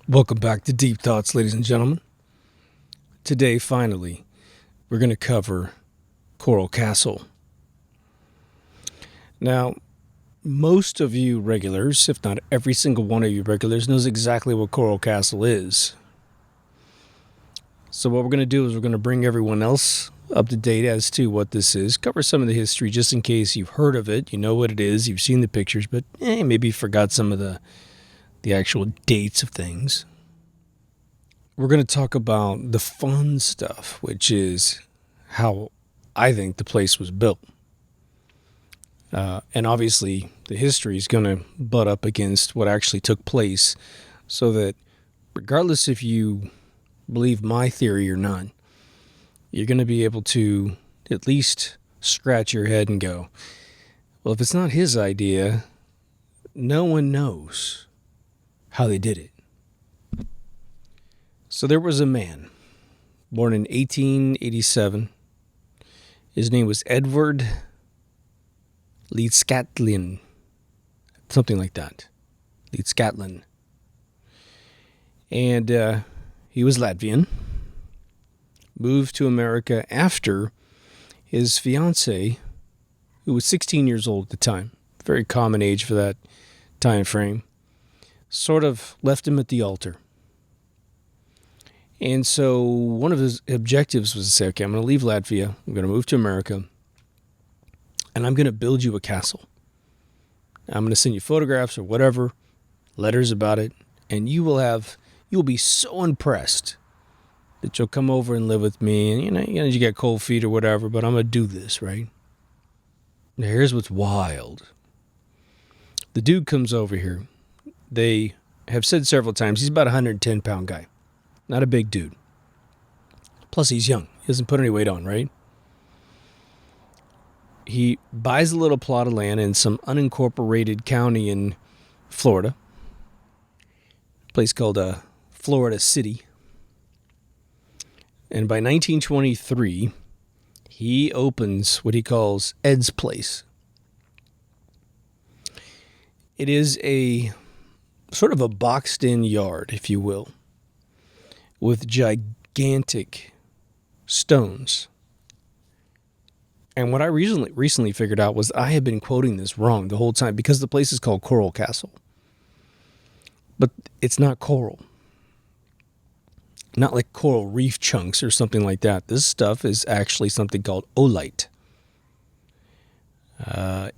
Welcome back to Deep Thoughts, ladies and gentlemen. Today, finally, we're going to cover Coral Castle. Now, most of you regulars, if not every single one of you regulars, knows exactly what Coral Castle is. So what we're going to do is we're going to bring everyone else up to date as to what this is, cover some of the history just in case you've heard of it, you know what it is, you've seen the pictures, but maybe you forgot some of the actual dates of things. We're going to talk about the fun stuff, which is how I think the place was built. And obviously, the history is going to butt up against what actually took place, so that regardless if you believe my theory or not, you're going to be able to at least scratch your head and go, well, if it's not his idea, no one knows how they did it. So there was a man born in 1887. His name was Edward Leedskalnin, something like that. Leedskalnin. And he was Latvian. Moved to America after his fiancée, who was 16 years old at the time, very common age for that time frame, sort of left him at the altar. And so one of his objectives was to say, okay, I'm going to leave Latvia, I'm going to move to America, and I'm going to build you a castle. I'm going to send you photographs or whatever, letters about it, and you'll be so impressed that you'll come over and live with me, and you get cold feet or whatever, but I'm going to do this, right? Now here's what's wild. The dude comes over here. They have said several times he's about a 110-pound guy. Not a big dude. Plus, he's young. He doesn't put any weight on, right? He buys a little plot of land in some unincorporated county in Florida. A place called Florida City. And by 1923, he opens what he calls Ed's Place. It is a sort of a boxed-in yard, if you will, with gigantic stones. And what I recently figured out was I had been quoting this wrong the whole time because the place is called Coral Castle. But it's not coral. Not like coral reef chunks or something like that. This stuff is actually something called oolite.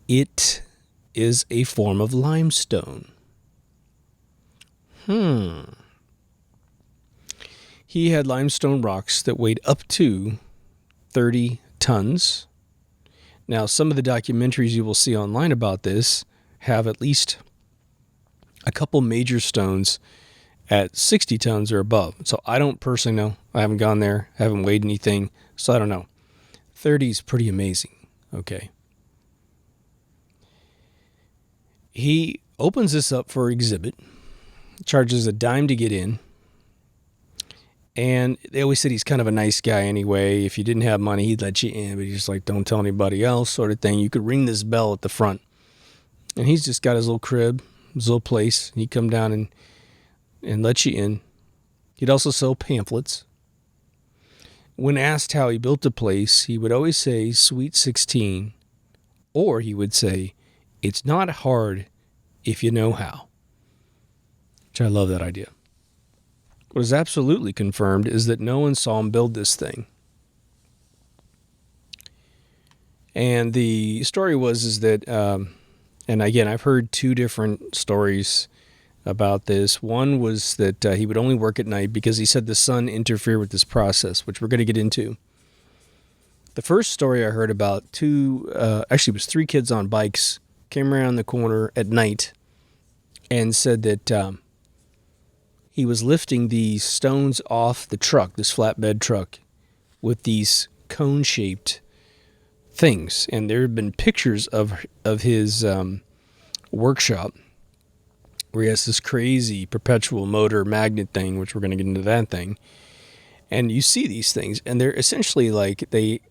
It is a form of limestone. He had limestone rocks that weighed up to 30 tons. Now, some of the documentaries you will see online about this have at least a couple major stones at 60 tons or above. So I don't personally know. I haven't gone there. I haven't weighed anything. So I don't know. 30 is pretty amazing. Okay. He opens this up for exhibit. Charges a dime to get in. And they always said he's kind of a nice guy anyway. If you didn't have money, he'd let you in. But he's just like, don't tell anybody else sort of thing. You could ring this bell at the front. And he's just got his little crib, his little place. He'd come down and let you in. He'd also sell pamphlets. When asked how he built the place, he would always say, Sweet 16. Or he would say, it's not hard if you know how. Which I love that idea. What is absolutely confirmed is that no one saw him build this thing. And the story is that, and again, I've heard two different stories about this. One was that he would only work at night because he said the sun interfered with this process, which we're going to get into. The first story I heard about, it was 3 kids on bikes, came around the corner at night and said that he was lifting these stones off the truck, this flatbed truck, with these cone-shaped things. And there have been pictures of his workshop where he has this crazy perpetual motor magnet thing, which we're going to get into that thing. And you see these things, and they're essentially like it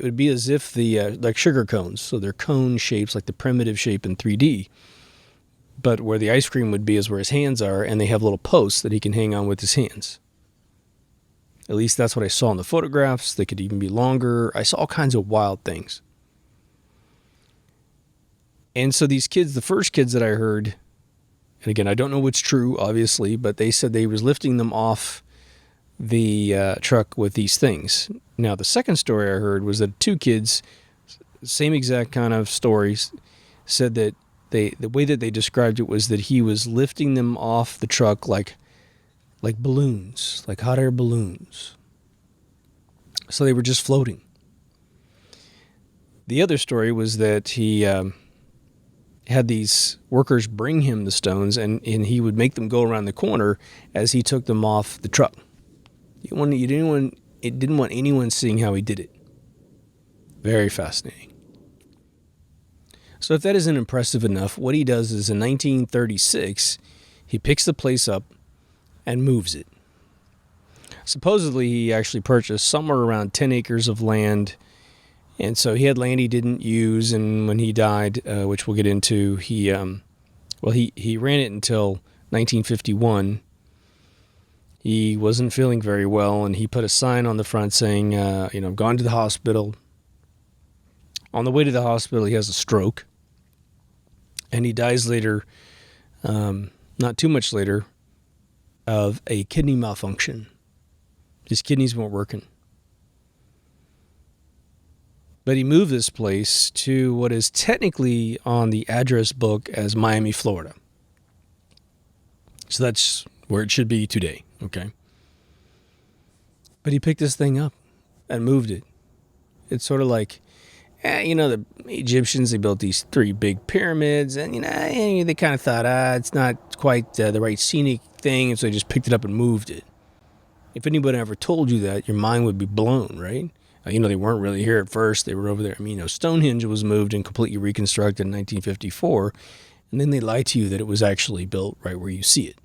would be as if like sugar cones. So they're cone shapes, like the primitive shape in 3D. But where the ice cream would be is where his hands are, and they have little posts that he can hang on with his hands. At least that's what I saw in the photographs. They could even be longer. I saw all kinds of wild things. And so these kids, the first kids that I heard, and again, I don't know what's true, obviously, but they said they was lifting them off the truck with these things. Now, the second story I heard was that two kids, same exact kind of stories, said that the way that they described it was that he was lifting them off the truck like balloons, like hot air balloons. So they were just floating. The other story was that he had these workers bring him the stones, and he would make them go around the corner as he took them off the truck. It didn't want anyone seeing how he did it. Very fascinating. So if that isn't impressive enough, what he does is in 1936, he picks the place up and moves it. Supposedly, he actually purchased somewhere around 10 acres of land. And so he had land he didn't use, and when he died, which we'll get into, he ran it until 1951. He wasn't feeling very well, and he put a sign on the front saying, I've gone to the hospital. On the way to the hospital, he has a stroke, and he dies later, not too much later, of a kidney malfunction. His kidneys weren't working. But he moved this place to what is technically on the address book as Miami, Florida. So that's where it should be today, okay? But he picked this thing up and moved it. It's sort of like, the Egyptians, they built these 3 big pyramids, and, they kind of thought, it's not quite the right scenic thing, and so they just picked it up and moved it. If anybody ever told you that, your mind would be blown, right? They weren't really here at first. They were over there. Stonehenge was moved and completely reconstructed in 1954, and then they lied to you that it was actually built right where you see it.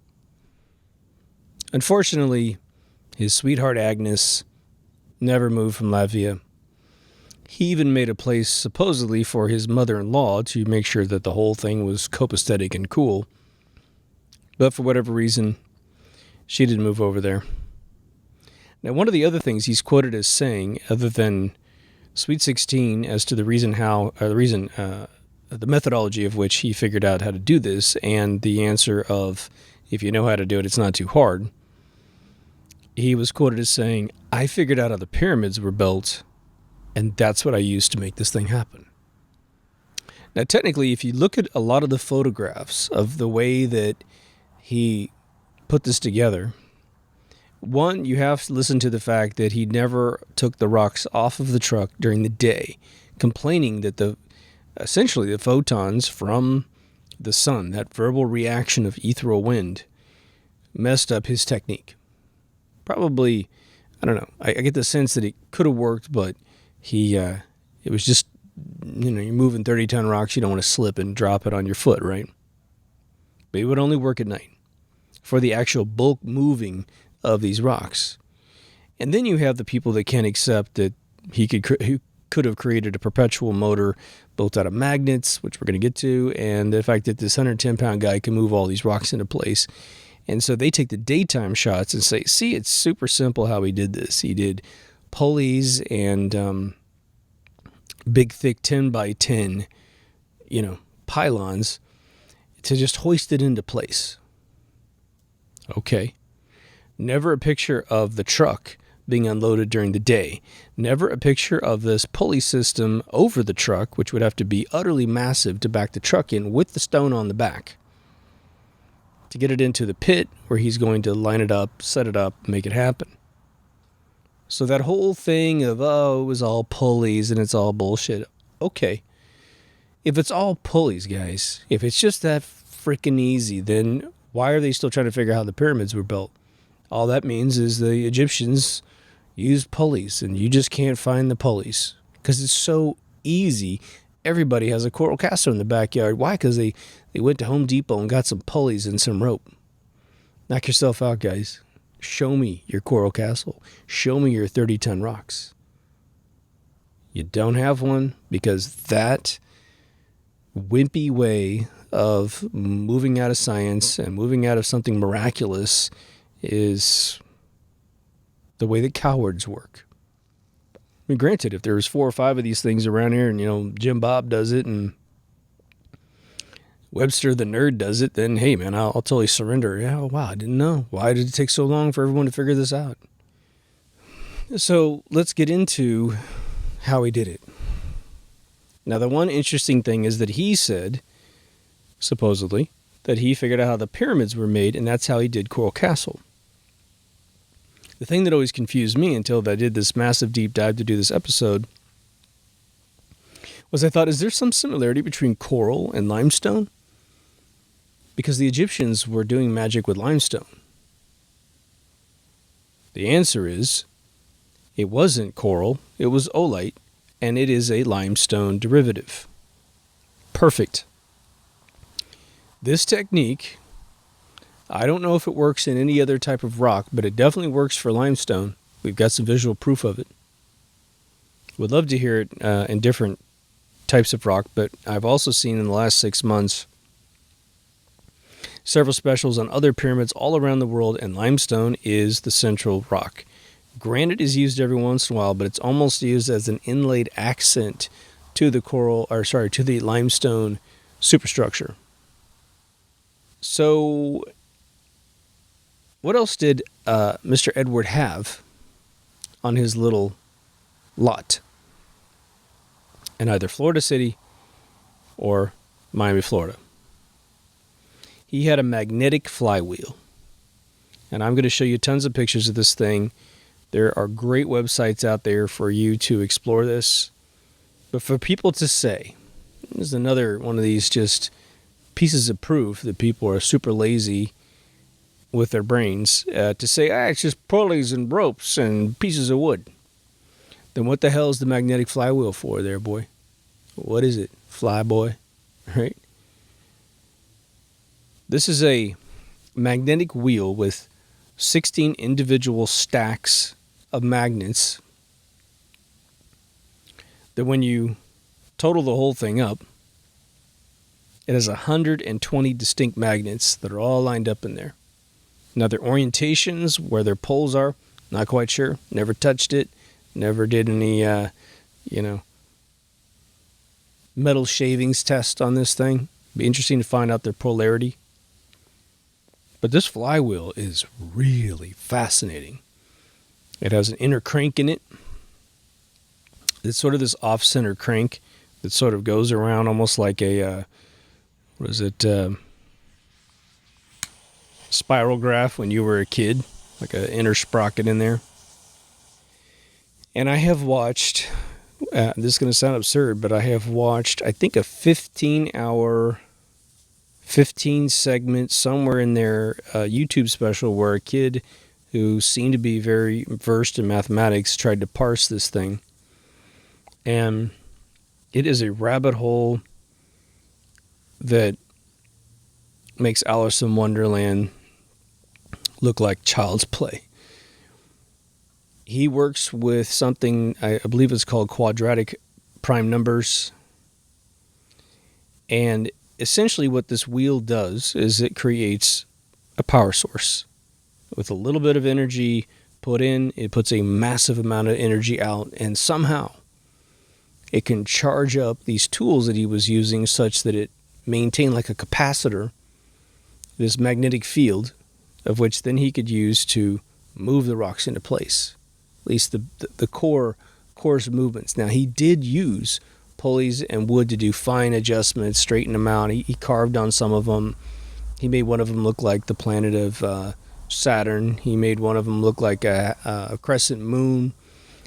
Unfortunately, his sweetheart Agnes never moved from Latvia. He even made a place supposedly for his mother-in-law to make sure that the whole thing was copacetic and cool. But for whatever reason, she didn't move over there. Now, one of the other things he's quoted as saying, other than Sweet 16, as to the methodology of which he figured out how to do this, and the answer of, if you know how to do it, it's not too hard. He was quoted as saying, I figured out how the pyramids were built, and that's what I used to make this thing happen. Now, technically, if you look at a lot of the photographs of the way that he put this together, one, you have to listen to the fact that he never took the rocks off of the truck during the day, complaining that essentially the photons from the sun, that verbal reaction of ethereal wind, messed up his technique. Probably, I don't know, I get the sense that it could have worked, but it was just, you're moving 30-ton rocks, you don't want to slip and drop it on your foot, right? But it would only work at night for the actual bulk moving of these rocks. And then you have the people that can't accept that he could have created a perpetual motor built out of magnets, which we're going to get to, and the fact that this 110-pound guy can move all these rocks into place. And so they take the daytime shots and say, see, it's super simple how he did this. He did pulleys and big, thick 10 by 10, pylons to just hoist it into place. Okay. Never a picture of the truck being unloaded during the day. Never a picture of this pulley system over the truck, which would have to be utterly massive to back the truck in with the stone on the back to get it into the pit where he's going to line it up, set it up, make it happen. So that whole thing of, it was all pulleys and it's all bullshit. Okay. If it's all pulleys, guys, if it's just that freaking easy, then why are they still trying to figure out how the pyramids were built? All that means is the Egyptians used pulleys, and you just can't find the pulleys because it's so easy. Everybody has a coral castle in the backyard. Why? Because they went to Home Depot and got some pulleys and some rope. Knock yourself out, guys. Show me your coral castle. Show me your 30-ton rocks. You don't have one because that wimpy way of moving out of science and moving out of something miraculous is the way that cowards work. I mean, granted, if there's 4 or 5 of these things around here and, Jim Bob does it and Webster the nerd does it, then, hey, man, I'll totally surrender. Yeah, wow, I didn't know. Why did it take so long for everyone to figure this out? So let's get into how he did it. Now, the one interesting thing is that he said, supposedly, that he figured out how the pyramids were made, and that's how he did Coral Castle. The thing that always confused me until I did this massive deep dive to do this episode was I thought, is there some similarity between coral and limestone? Because the Egyptians were doing magic with limestone. The answer is, it wasn't coral, it was oolite, and it is a limestone derivative. Perfect. This technique, I don't know if it works in any other type of rock, but it definitely works for limestone. We've got some visual proof of it. Would love to hear it in different types of rock, but I've also seen in the last 6 months several specials on other pyramids all around the world, and limestone is the central rock. Granite is used every once in a while, but it's almost used as an inlaid accent to the to the limestone superstructure. So, what else did Mr. Edward have on his little lot in either Florida City or Miami, Florida? He had a magnetic flywheel. And I'm going to show you tons of pictures of this thing. There are great websites out there for you to explore this. But for people to say, this is another one of these just pieces of proof that people are super lazy with their brains, to say, it's just pulleys and ropes and pieces of wood. Then what the hell is the magnetic flywheel for there, boy? What is it? Fly boy, right? This is a magnetic wheel with 16 individual stacks of magnets that when you total the whole thing up, it has 120 distinct magnets that are all lined up in there. Now, their orientations, where their poles are, not quite sure. Never touched it. Never did any, metal shavings test on this thing. Be interesting to find out their polarity. But this flywheel is really fascinating. It has an inner crank in it. It's sort of this off-center crank that sort of goes around almost like a, spiral graph when you were a kid, like an inner sprocket in there. And I have watched, this is going to sound absurd, but I have watched, I think, a 15-hour, 15-segment, somewhere in there, YouTube special where a kid who seemed to be very versed in mathematics tried to parse this thing. And it is a rabbit hole that makes Alice in Wonderland look like child's play. He works with something, I believe it's called quadratic prime numbers. And essentially what this wheel does is it creates a power source. With a little bit of energy put in, it puts a massive amount of energy out, and somehow it can charge up these tools that he was using such that it maintained like a capacitor, this magnetic field, of which then he could use to move the rocks into place. At least the core's movements. Now, he did use pulleys and wood to do fine adjustments, straighten them out. He carved on some of them. He made one of them look like the planet of Saturn. He made one of them look like a crescent moon.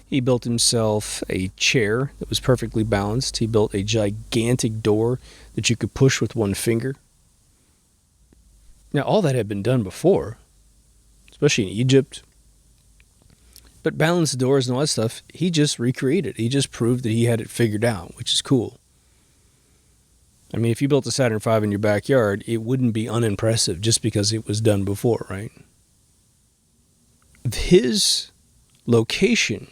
He built himself a chair that was perfectly balanced. He built a gigantic door that you could push with one finger. Now, all that had been done before, especially in Egypt. But balanced doors and all that stuff, he just recreated. He just proved that he had it figured out, which is cool. I mean, if you built a Saturn V in your backyard, it wouldn't be unimpressive just because it was done before, right? His location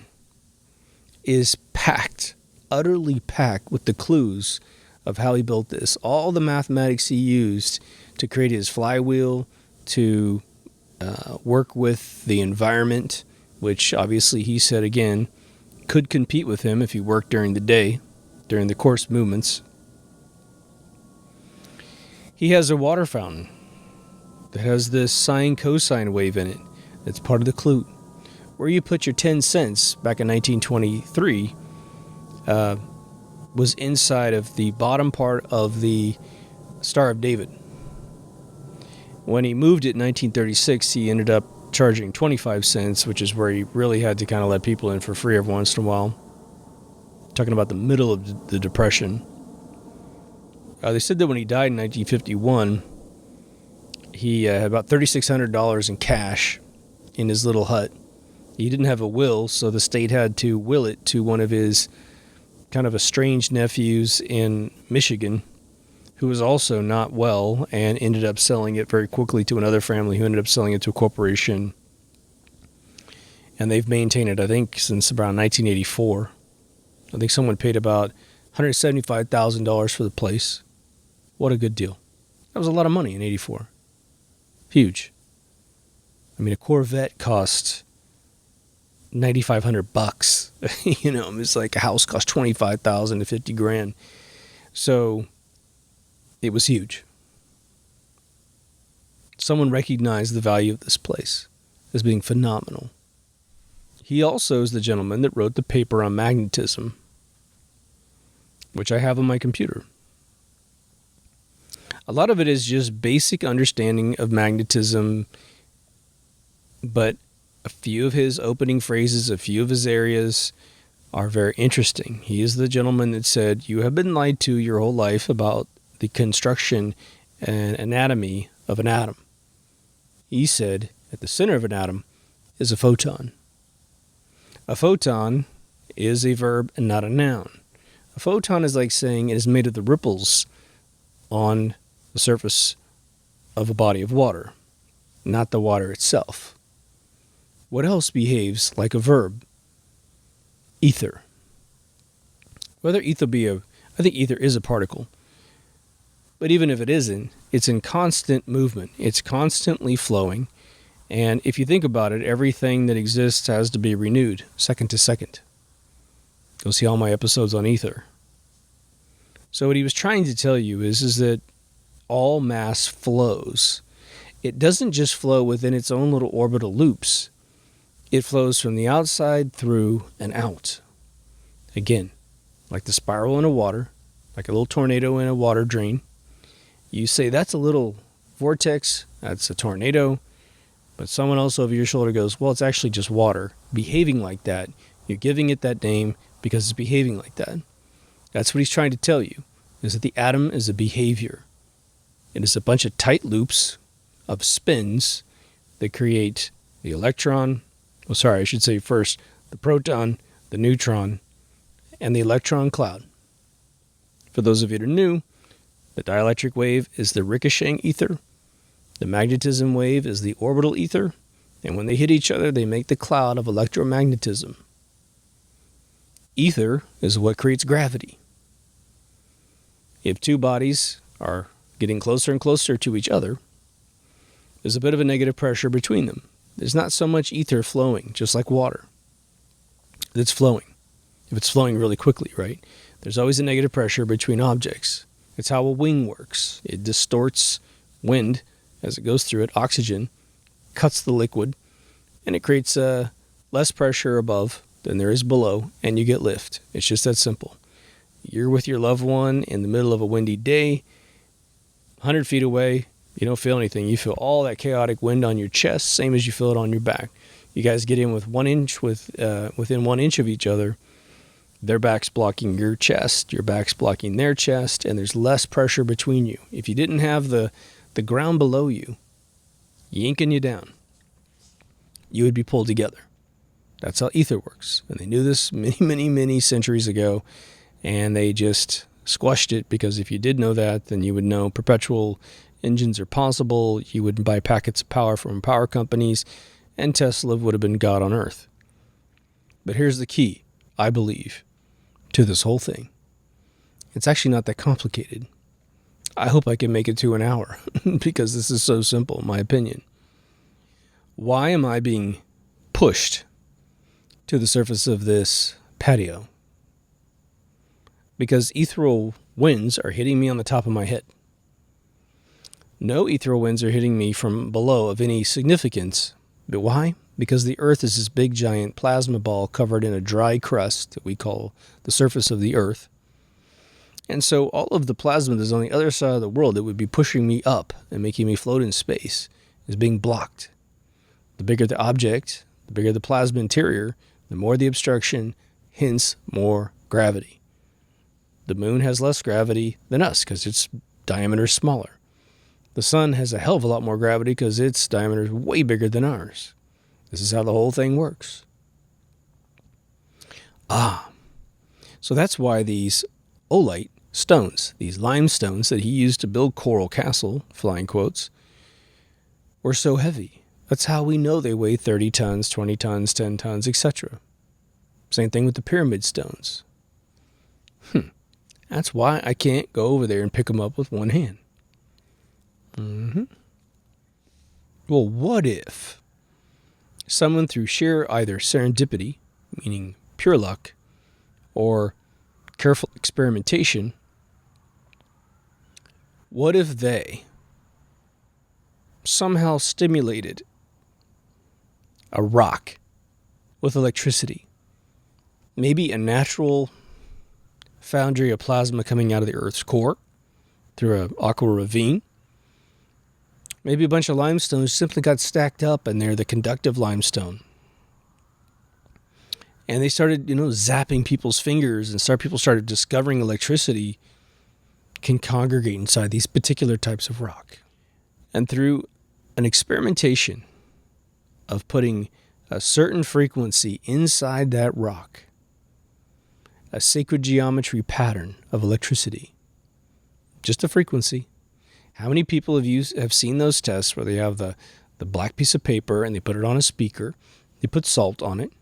is packed, utterly packed with the clues of how he built this. All the mathematics he used to create his flywheel, to work with the environment, which obviously he said, again, could compete with him if he worked during the day, during the course movements. He has a water fountain that has this sine-cosine wave in it. That's part of the clue. Where you put your 10 cents back in 1923 was inside of the bottom part of the Star of David. When he moved it in 1936, he ended up charging 25 cents, which is where he really had to kind of let people in for free every once in a while. Talking about the middle of the Depression. They said that when he died in 1951, he had about $3,600 in cash in his little hut. He didn't have a will, so the state had to will it to one of his kind of estranged nephews in Michigan, who was also not well and ended up selling it very quickly to another family who ended up selling it to a corporation. And they've maintained it, I think, since around 1984. I think someone paid about $175,000 for the place. What a good deal. That was a lot of money in 84. Huge. I mean, a Corvette cost $9,500. You know, it's like a house cost $25,000 to $50,000. So it was huge. Someone recognized the value of this place as being phenomenal. He also is the gentleman that wrote the paper on magnetism, which I have on my computer. A lot of it is just basic understanding of magnetism, but a few of his opening phrases, a few of his areas are very interesting. He is the gentleman that said, you have been lied to your whole life about the construction and anatomy of an atom. He said, at the center of an atom is a photon. A photon is a verb and not a noun. A photon is like saying it is made of the ripples on the surface of a body of water, not the water itself. What else behaves like a verb? Ether. Whether ether I think ether is a particle. But even if it isn't, it's in constant movement. It's constantly flowing. And if you think about it, everything that exists has to be renewed second to second. Go see all my episodes on ether. So what he was trying to tell you is that all mass flows. It doesn't just flow within its own little orbital loops. It flows from the outside through and out. Again, like the spiral in a water, like a little tornado in a water drain. You say, that's a little vortex, that's a tornado, but someone else over your shoulder goes, well, it's actually just water behaving like that. You're giving it that name because it's behaving like that. That's what he's trying to tell you, is that the atom is a behavior. It is a bunch of tight loops of spins that create the electron, I should say first, the proton, the neutron, and the electron cloud. For those of you that are new, the dielectric wave is the ricocheting ether. The magnetism wave is the orbital ether. And when they hit each other, they make the cloud of electromagnetism. Ether is what creates gravity. If two bodies are getting closer and closer to each other, there's a bit of a negative pressure between them. There's not so much ether flowing, just like water. It's flowing. If it's flowing really quickly, right? There's always a negative pressure between objects. It's how a wing works. It distorts wind as it goes through it. Oxygen cuts the liquid, and it creates less pressure above than there is below, and you get lift. It's just that simple. You're with your loved one in the middle of a windy day, 100 feet away, you don't feel anything. You feel all that chaotic wind on your chest, same as you feel it on your back. You guys get in with within 1 inch of each other. Their back's blocking your chest, your back's blocking their chest, and there's less pressure between you. If you didn't have the ground below you, yanking you down, you would be pulled together. That's how ether works. And they knew this many centuries ago, and they just squashed it, because if you did know that, then you would know perpetual engines are possible. You would buy packets of power from power companies, and Tesla would have been God on earth. But here's the key, I believe, to this whole thing. It's actually not that complicated. I hope I can make it to an hour because this is so simple, in my opinion. Why am I being pushed to the surface of this patio? Because ethereal winds are hitting me on the top of my head. No ethereal winds are hitting me from below of any significance. But why? Because the Earth is this big giant plasma ball covered in a dry crust that we call the surface of the Earth. And so all of the plasma that's on the other side of the world that would be pushing me up and making me float in space is being blocked. The bigger the object, the bigger the plasma interior, the more the obstruction, hence more gravity. The moon has less gravity than us because its diameter is smaller. The sun has a hell of a lot more gravity because its diameter is way bigger than ours. This is how the whole thing works. So that's why these oolite stones, these limestones that he used to build Coral Castle, flying quotes, were so heavy. That's how we know they weigh 30 tons, 20 tons, 10 tons, etc. Same thing with the pyramid stones. That's why I can't go over there and pick them up with one hand. Well, what if someone through sheer either serendipity, meaning pure luck, or careful experimentation, what if they somehow stimulated a rock with electricity? Maybe a natural foundry of plasma coming out of the Earth's core through an aqua ravine. Maybe a bunch of limestones simply got stacked up and they're the conductive limestone. And they started, zapping people's fingers, and people started discovering electricity can congregate inside these particular types of rock. And through an experimentation of putting a certain frequency inside that rock, a sacred geometry pattern of electricity, just a frequency. How many people have seen those tests where they have the black piece of paper and they put it on a speaker, they put salt on it,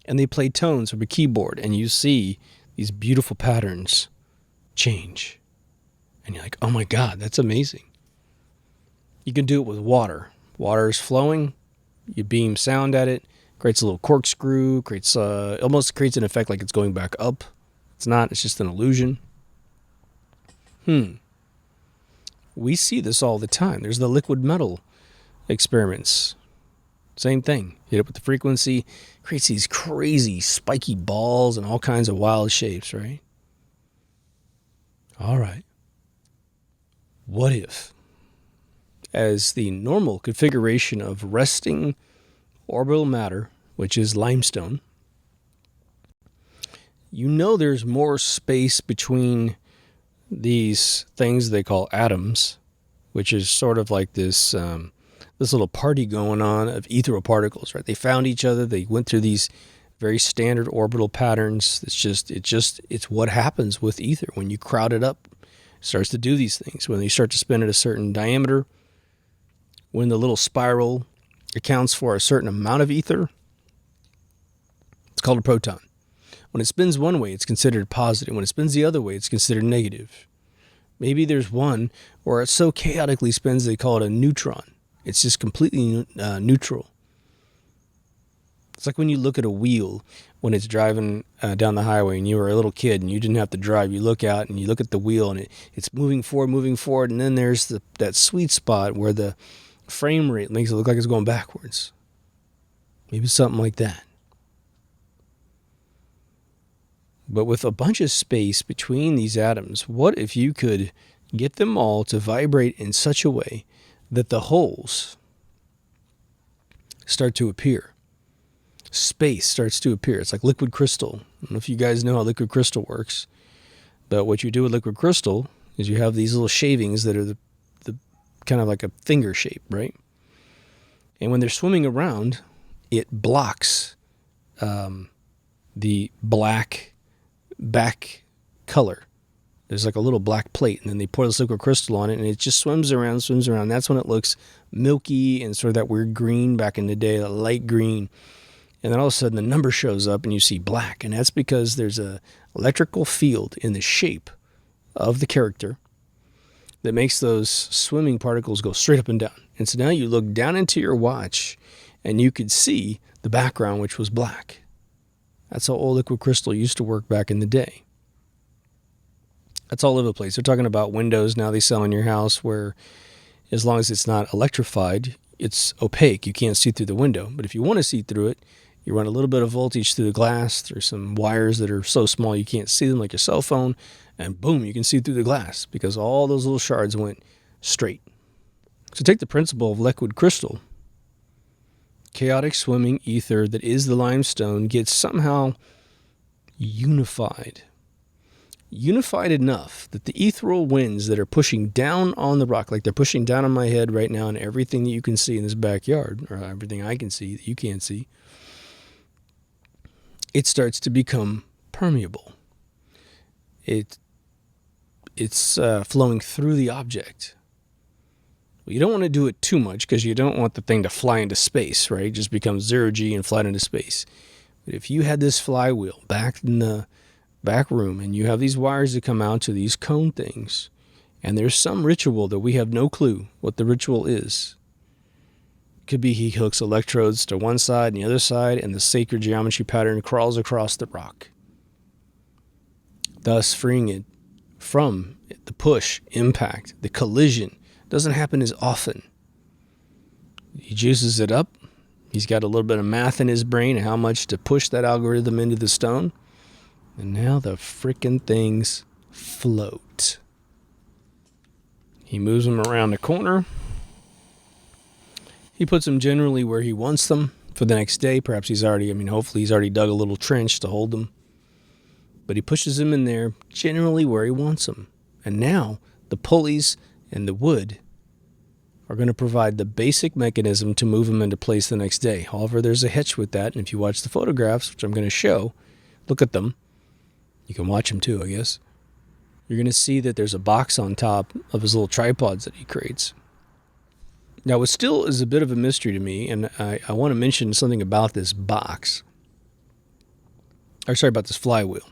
and they play tones from a keyboard, and you see these beautiful patterns change. And you're like, oh my God, that's amazing. You can do it with water. Water is flowing, you beam sound at it, creates a little corkscrew, almost creates an effect like it's going back up. It's not, it's just an illusion. We see this all the time. There's the liquid metal experiments. Same thing. Hit it with the frequency, creates these crazy spiky balls and all kinds of wild shapes, right? All right. What if, as the normal configuration of resting orbital matter, which is limestone, there's more space between these things they call atoms, which is sort of like this little party going on of ethereal particles, right? They found each other. They went through these very standard orbital patterns. It's what happens with ether when you crowd it up. It starts to do these things. When you start to spin at a certain diameter, when the little spiral accounts for a certain amount of ether, it's called a proton. When it spins one way, it's considered positive. When it spins the other way, it's considered negative. Maybe there's one where it so chaotically spins they call it a neutron. It's just completely neutral. It's like when you look at a wheel when it's driving down the highway and you were a little kid and you didn't have to drive. You look out and you look at the wheel and it's moving forward, and then there's that sweet spot where the frame rate makes it look like it's going backwards. Maybe something like that. But with a bunch of space between these atoms, what if you could get them all to vibrate in such a way that the holes start to appear? Space starts to appear. It's like liquid crystal. I don't know if you guys know how liquid crystal works, but what you do with liquid crystal is you have these little shavings that are the kind of like a finger shape, right? And when they're swimming around, it blocks the black back color. There's like a little black plate, and then they pour this liquid crystal on it, and it just swims around. That's when it looks milky and sort of that weird green back in the day, that light green. And then all of a sudden the number shows up and you see black. And that's because there's a electrical field in the shape of the character that makes those swimming particles go straight up and down. And so now you look down into your watch and you could see the background, which was black. That's how old liquid crystal used to work back in the day. That's all over the place. They're talking about windows now they sell in your house where as long as it's not electrified, it's opaque. You can't see through the window. But if you want to see through it, you run a little bit of voltage through the glass, through some wires that are so small you can't see them, like your cell phone, and boom, you can see through the glass because all those little shards went straight. So take the principle of liquid crystal. Chaotic swimming ether that is the limestone gets somehow unified. Unified enough that the ethereal winds that are pushing down on the rock, like they're pushing down on my head right now and everything that you can see in this backyard, or everything I can see that you can't see, it starts to become permeable. It's flowing through the object. Well, you don't want to do it too much because you don't want the thing to fly into space, right? It just becomes zero G and fly into space. But if you had this flywheel back in the back room and you have these wires that come out to these cone things, and there's some ritual that we have no clue what the ritual is. Could be he hooks electrodes to one side and the other side, and the sacred geometry pattern crawls across the rock, thus freeing it from the push, impact, the collision. Doesn't happen as often. He juices it up. He's got a little bit of math in his brain and how much to push that algorithm into the stone. And now the frickin' things float. He moves them around the corner. He puts them generally where he wants them for the next day. Perhaps hopefully he's already dug a little trench to hold them. But he pushes them in there generally where he wants them. And now the pulleys and the wood are going to provide the basic mechanism to move them into place the next day. However, there's a hitch with that. And if you watch the photographs, which I'm going to show, look at them. You can watch them too, I guess. You're going to see that there's a box on top of his little tripods that he creates. Now, what still is a bit of a mystery to me, and I want to mention something about this box. About this flywheel.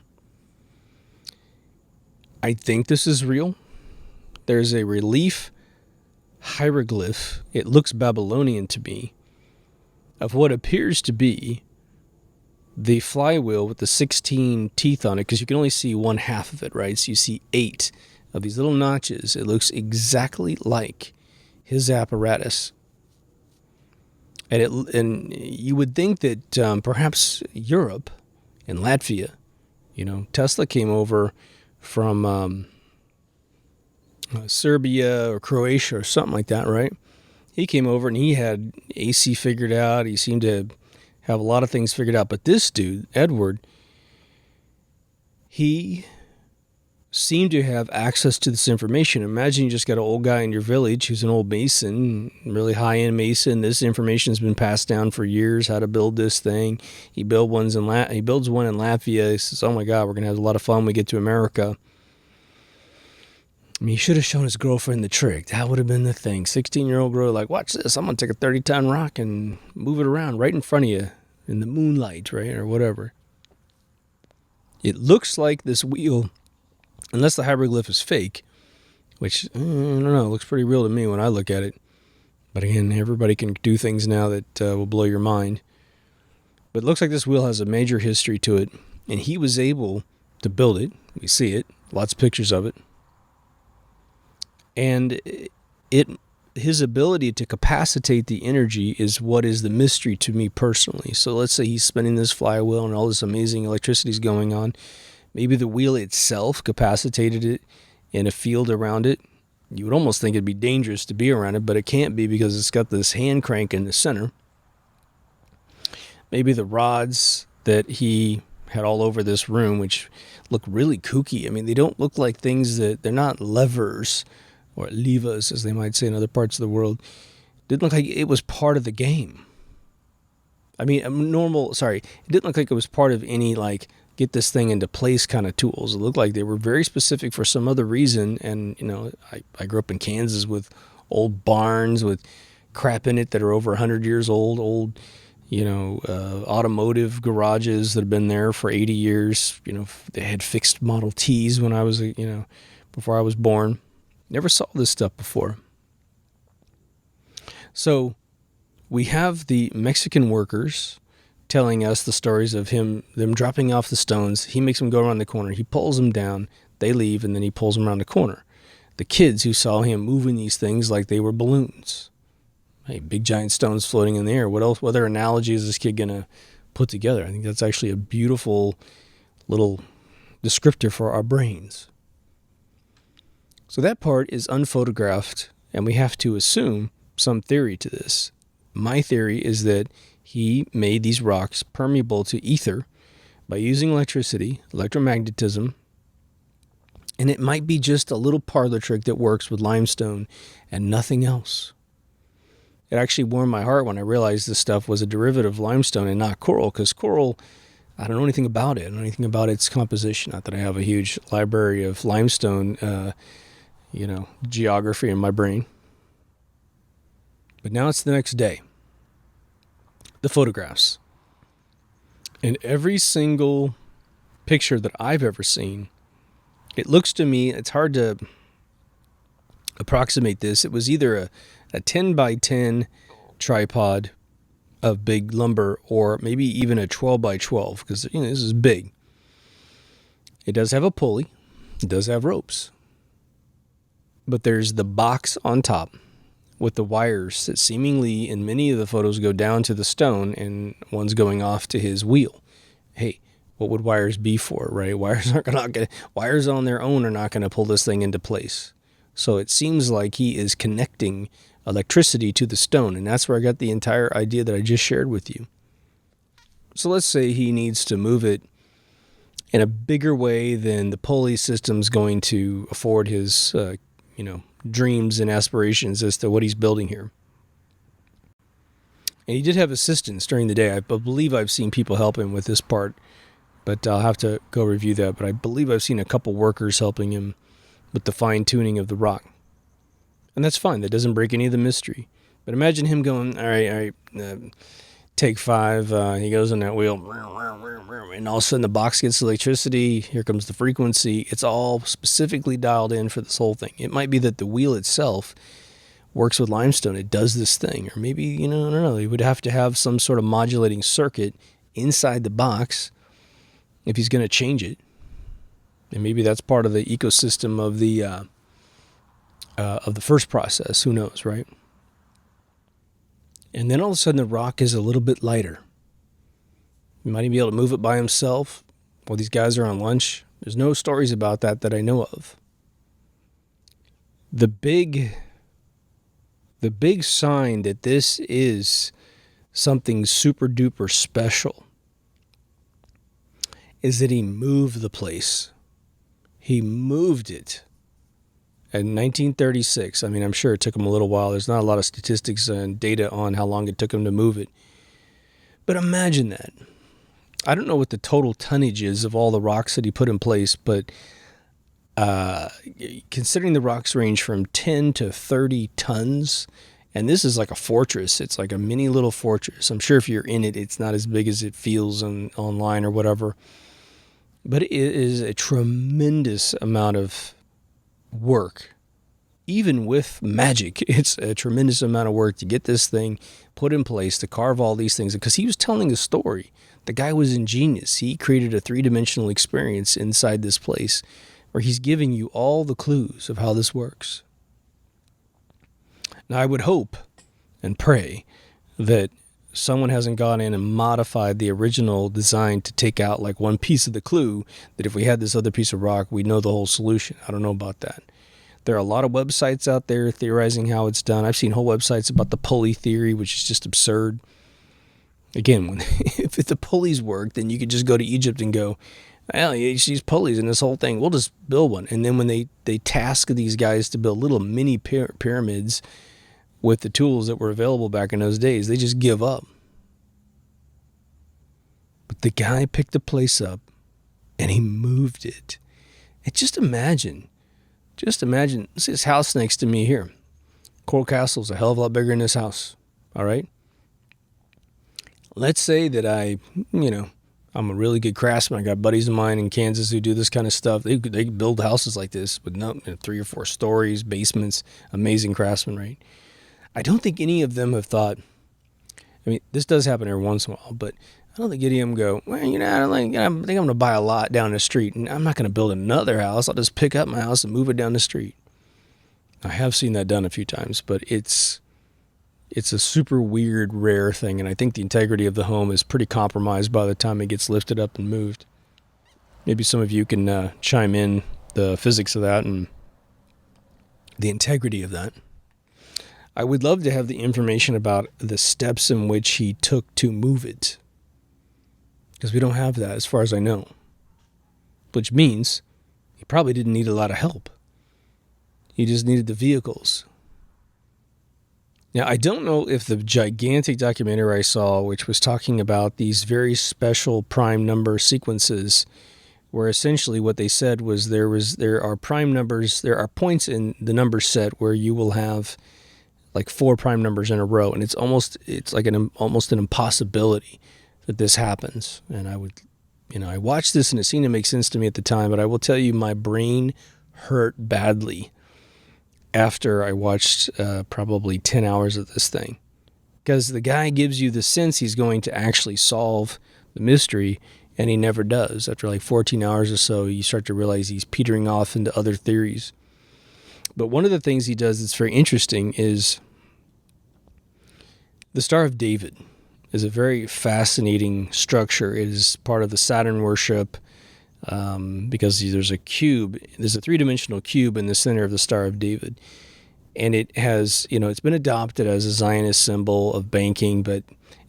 I think this is real. There's a relief hieroglyph, it looks Babylonian to me, of what appears to be the flywheel with the 16 teeth on it, because you can only see one half of it, right? So you see 8 of these little notches. It looks exactly like his apparatus. And you would think that perhaps Europe and Latvia, Tesla came over from Serbia or Croatia or something like that, right? He came over and he had AC figured out. He seemed to have a lot of things figured out. But this dude, Edward, he seemed to have access to this information. Imagine you just got an old guy in your village who's an old mason, really high-end mason. This information has been passed down for years, how to build this thing. He builds one in Latvia. He says, oh my God, we're going to have a lot of fun when we get to America. I mean, he should have shown his girlfriend the trick. That would have been the thing. 16-year-old girl, like, watch this. I'm going to take a 30-ton rock and move it around right in front of you in the moonlight, right, or whatever. It looks like this wheel, unless the hieroglyph is fake, which, I don't know, looks pretty real to me when I look at it. But again, everybody can do things now that will blow your mind. But it looks like this wheel has a major history to it, and he was able to build it. We see it, lots of pictures of it. And his ability to capacitate the energy is what is the mystery to me personally. So let's say he's spinning this flywheel and all this amazing electricity is going on. Maybe the wheel itself capacitated it in a field around it. You would almost think it'd be dangerous to be around it, but it can't be because it's got this hand crank in the center. Maybe the rods that he had all over this room, which look really kooky. I mean, they don't look like things they're not levers or levers, as they might say in other parts of the world. Didn't look like it was part of the game. I mean, it didn't look like it was part of any, get this thing into place kind of tools. It looked like they were very specific for some other reason. And, I grew up in Kansas with old barns with crap in it that are over 100 years old, automotive garages that have been there for 80 years. They had fixed Model Ts when I was, before I was born. Never saw this stuff before. So we have the Mexican workers telling us the stories of them dropping off the stones. He makes them go around the corner. He pulls them down. They leave, and then he pulls them around the corner. The kids who saw him moving these things like they were balloons. Hey, big giant stones floating in the air. What else? What other analogy is this kid going to put together? I think that's actually a beautiful little descriptor for our brains. So that part is unphotographed, and we have to assume some theory to this. My theory is that he made these rocks permeable to ether by using electricity, electromagnetism, and it might be just a little parlor trick that works with limestone and nothing else. It actually warmed my heart when I realized this stuff was a derivative of limestone and not coral, because coral, I don't know anything about it. I don't know anything about its composition. Not that I have a huge library of limestone, geography in my brain. But now it's the next day. The photographs. In every single picture that I've ever seen, it looks to me, it's hard to approximate this. It was either a 10 by 10 tripod of big lumber, or maybe even a 12 by 12, because this is big. It does have a pulley. It does have ropes. But there's the box on top with the wires that seemingly in many of the photos go down to the stone, and one's going off to his wheel. Hey, what would wires be for, right? Wires on their own are not going to pull this thing into place. So it seems like he is connecting electricity to the stone, and that's where I got the entire idea that I just shared with you. So let's say he needs to move it in a bigger way than the pulley system's going to afford his, dreams and aspirations as to what he's building here. And he did have assistance during the day. I believe I've seen people help him with this part, but I'll have to go review that. But I believe I've seen a couple workers helping him with the fine-tuning of the rock. And that's fine. That doesn't break any of the mystery. But imagine him going, all right, take 5. He goes on that wheel, and all of a sudden the box gets electricity. Here comes the frequency. It's all specifically dialed in for this whole thing. It might be that the wheel itself works with limestone. It does this thing. Or maybe, I don't know. He would have to have some sort of modulating circuit inside the box if he's going to change it. And maybe that's part of the ecosystem of the first process. Who knows, right? And then all of a sudden the rock is a little bit lighter. He might even be able to move it by himself while these guys are on lunch. There's no stories about that I know of. The big sign that this is something super duper special is that he moved the place. He moved it. In 1936, I'm sure it took him a little while. There's not a lot of statistics and data on how long it took him to move it. But imagine that. I don't know what the total tonnage is of all the rocks that he put in place, but considering the rocks range from 10 to 30 tons, and this is like a fortress. It's like a mini little fortress. I'm sure if you're in it, it's not as big as it feels online or whatever. But it is a tremendous amount of work. Even with magic, it's a tremendous amount of work to get this thing put in place, to carve all these things. Because he was telling a story. The guy was ingenious. He created a 3-dimensional experience inside this place where he's giving you all the clues of how this works. Now, I would hope and pray that someone hasn't gone in and modified the original design to take out like one piece of the clue, that if we had this other piece of rock, we'd know the whole solution. I don't know about that. There are a lot of websites out there theorizing how it's done. I've seen whole websites about the pulley theory, which is just absurd. Again, if the pulleys work, then you could just go to Egypt and go, well, you use pulleys in this whole thing. We'll just build one. And then when they task these guys to build little mini pyramids with the tools that were available back in those days, they just give up. But the guy picked the place up and he moved it. And just imagine, this house next to me here. Coral Castle's a hell of a lot bigger than this house. All right? Let's say that I, I'm a really good craftsman. I got buddies of mine in Kansas who do this kind of stuff. They build houses like this with 3 or 4 stories, basements, amazing craftsmen, right? I don't think any of them have thought, I mean, this does happen every once in a while, but I don't think any of them go, well, I think I'm going to buy a lot down the street, and I'm not going to build another house. I'll just pick up my house and move it down the street. I have seen that done a few times, but it's a super weird, rare thing, and I think the integrity of the home is pretty compromised by the time it gets lifted up and moved. Maybe some of you can chime in the physics of that and the integrity of that. I would love to have the information about the steps in which he took to move it, because we don't have that as far as I know, which means he probably didn't need a lot of help. He just needed the vehicles. Now, I don't know if the gigantic documentary I saw, which was talking about these very special prime number sequences, where essentially what they said was there are prime numbers, there are points in the number set where you will have like 4 prime numbers in a row, and it's almost an impossibility that this happens. And I watched this and it seemed to make sense to me at the time, but I will tell you, my brain hurt badly after I watched probably 10 hours of this thing, because the guy gives you the sense he's going to actually solve the mystery, and he never does. After like 14 hours or so, you start to realize he's petering off into other theories. But one of the things he does that's very interesting is the Star of David is a very fascinating structure. It is part of the Saturn worship, because there's a 3-dimensional cube in the center of the Star of David. And it has, it's been adopted as a Zionist symbol of banking,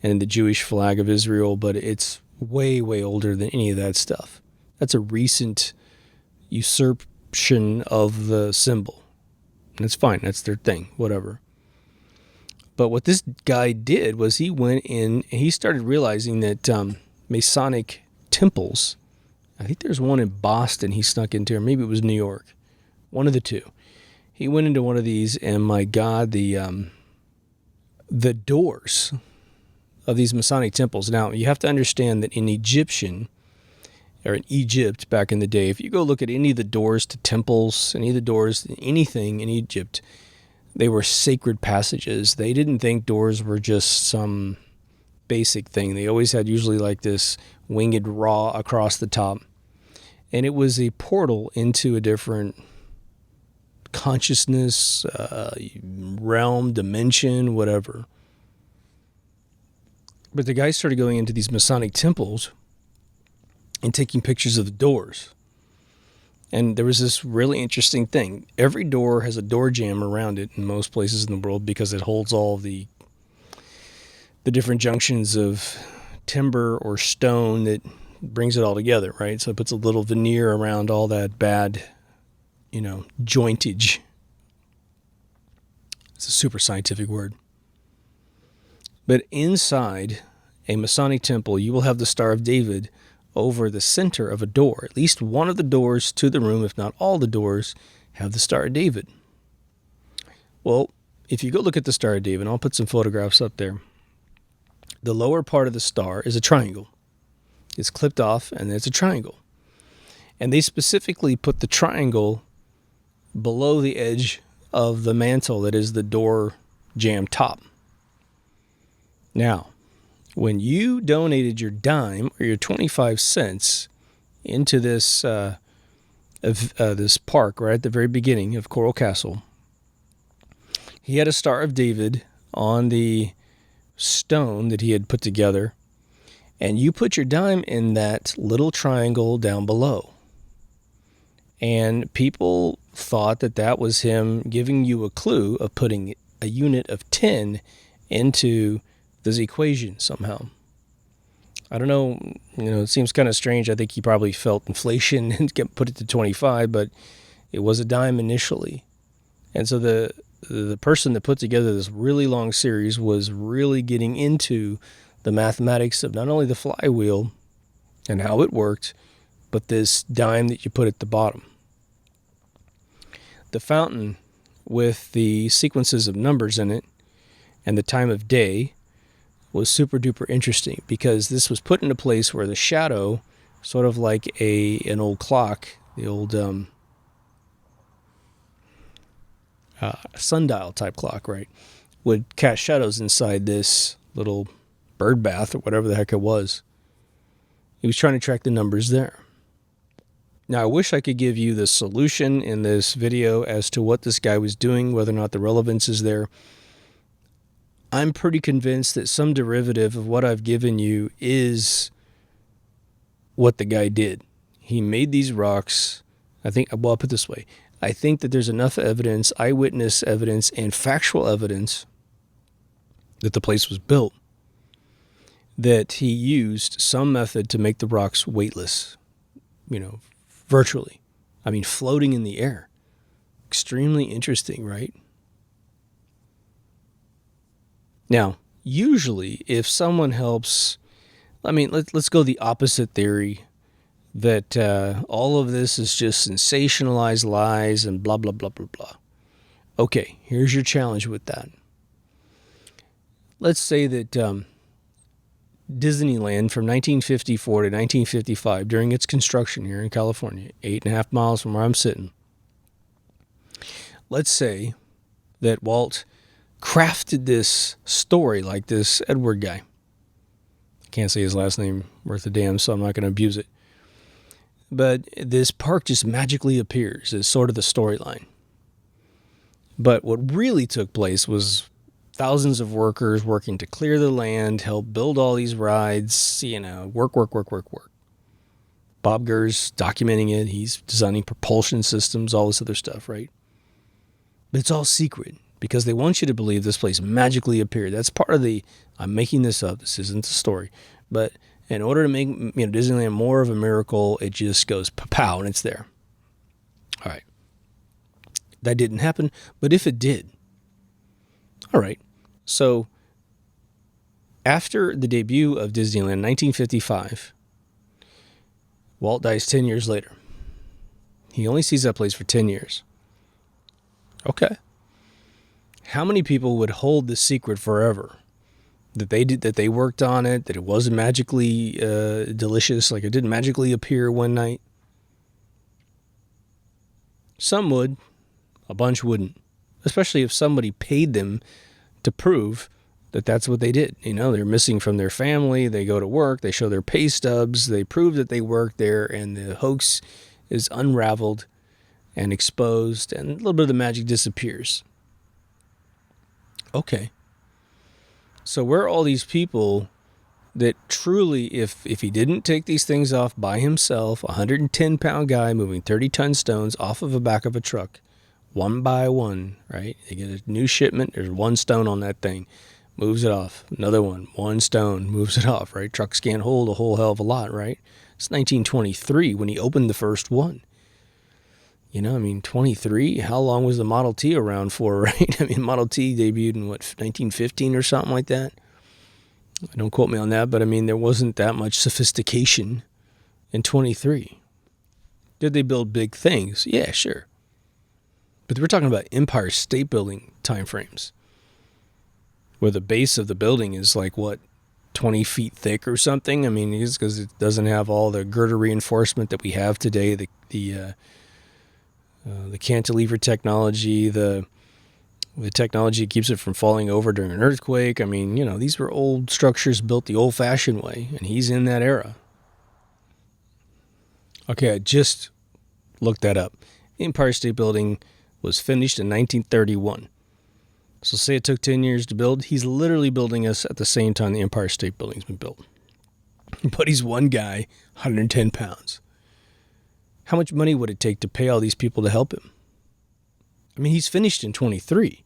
and the Jewish flag of Israel, but it's way, way older than any of that stuff. That's a recent usurpation of the symbol. And it's fine. That's their thing, whatever. But what this guy did was he went in and he started realizing that Masonic temples, I think there's one in Boston he snuck into, or maybe it was New York, one of the two. He went into one of these, and my God, the doors of these Masonic temples. Now, you have to understand that in Egypt back in the day, if you go look at any of the doors to temples, any of the doors, anything in Egypt, they were sacred passages. They didn't think doors were just some basic thing. They always had usually like this winged raw across the top. And it was a portal into a different consciousness, realm, dimension, whatever. But the guy started going into these Masonic temples and taking pictures of the doors. And there was this really interesting thing. Every door has a door jamb around it in most places in the world, because it holds all the different junctions of timber or stone that brings it all together, right? So it puts a little veneer around all that bad, jointage. It's a super scientific word. But inside a Masonic temple, you will have the Star of David over the center of a door. At least one of the doors to the room, if not all the doors, have the Star of David. Well, if you go look at the Star of David, I'll put some photographs up there. The lower part of the star is a triangle. It's clipped off, and it's a triangle. And they specifically put the triangle below the edge of the mantle that is the door jamb top. Now, when you donated your dime or your 25 cents into this this park right at the very beginning of Coral Castle, he had a Star of David on the stone that he had put together, and you put your dime in that little triangle down below. And people thought that that was him giving you a clue of putting a unit of 10 into this equation somehow. I don't know, it seems kind of strange. I think he probably felt inflation and put it to 25, but it was a dime initially. And so the person that put together this really long series was really getting into the mathematics of not only the flywheel and how it worked, but this dime that you put at the bottom. The fountain with the sequences of numbers in it and the time of day was super duper interesting, because this was put into place where the shadow, sort of like an old clock, the old sundial type clock, right, would cast shadows inside this little bird bath or whatever the heck it was. He was trying to track the numbers there. Now, I wish I could give you the solution in this video as to what this guy was doing, whether or not the relevance is there. I'm pretty convinced that some derivative of what I've given you is what the guy did. He made these rocks. I'll put it this way. I think that there's enough evidence, eyewitness evidence, and factual evidence that the place was built, that he used some method to make the rocks weightless, virtually. I mean, floating in the air. Extremely interesting, right? Now, usually, if someone helps, let's go the opposite theory, that all of this is just sensationalized lies and blah, blah, blah, blah, blah. Okay, here's your challenge with that. Let's say that Disneyland from 1954 to 1955, during its construction here in California, 8.5 miles from where I'm sitting, let's say that Walt crafted this story like this Edward guy. I can't say his last name worth a damn, so I'm not going to abuse it. But this park just magically appears as sort of the storyline. But what really took place was thousands of workers working to clear the land, help build all these rides, work. Bob Gurr's documenting it. He's designing propulsion systems, all this other stuff, right? But it's all secret, because they want you to believe this place magically appeared. That's part of I'm making this up. This isn't the story. But in order to make Disneyland more of a miracle, it just goes pow, and it's there. All right. That didn't happen, but if it did, all right. So after the debut of Disneyland in 1955, Walt dies 10 years later. He only sees that place for 10 years. Okay. How many people would hold the secret forever? That they worked on it, that it wasn't magically delicious, like it didn't magically appear one night? Some would. A bunch wouldn't. Especially if somebody paid them to prove that that's what they did. They're missing from their family. They go to work. They show their pay stubs. They prove that they worked there, and the hoax is unraveled and exposed, and a little bit of the magic disappears. Okay. So where are all these people that truly, if he didn't take these things off by himself, a 110-pound guy moving 30-ton stones off of the back of a truck, one by one, right? They get a new shipment, there's one stone on that thing, moves it off. Another one stone, moves it off, right? Trucks can't hold a whole hell of a lot, right? It's 1923 when he opened the first one. 23, how long was the Model T around for, right? Model T debuted in, 1915 or something like that? Don't quote me on that, but there wasn't that much sophistication in 23. Did they build big things? Yeah, sure. But we're talking about Empire State Building timeframes, where the base of the building is 20 feet thick or something. It's because it doesn't have all the girder reinforcement that we have today, the cantilever technology, the technology that keeps it from falling over during an earthquake. These were old structures built the old-fashioned way, and he's in that era. Okay, I just looked that up. The Empire State Building was finished in 1931. So say it took 10 years to build. He's literally building us at the same time the Empire State Building's been built. But he's one guy, 110 pounds. How much money would it take to pay all these people to help him? He's finished in 23.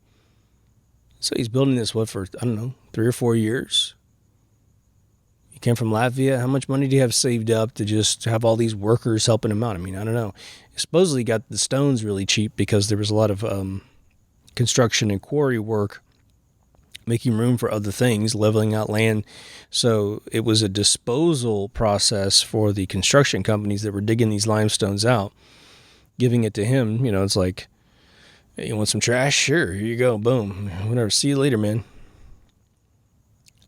So he's building this, for, 3 or 4 years? He came from Latvia. How much money do you have saved up to just have all these workers helping him out? I don't know. He supposedly got the stones really cheap because there was a lot of construction and quarry work, making room for other things, leveling out land. So it was a disposal process for the construction companies that were digging these limestones out, giving it to him. It's like, hey, you want some trash? Sure, here you go. Boom. Whatever. See you later, man.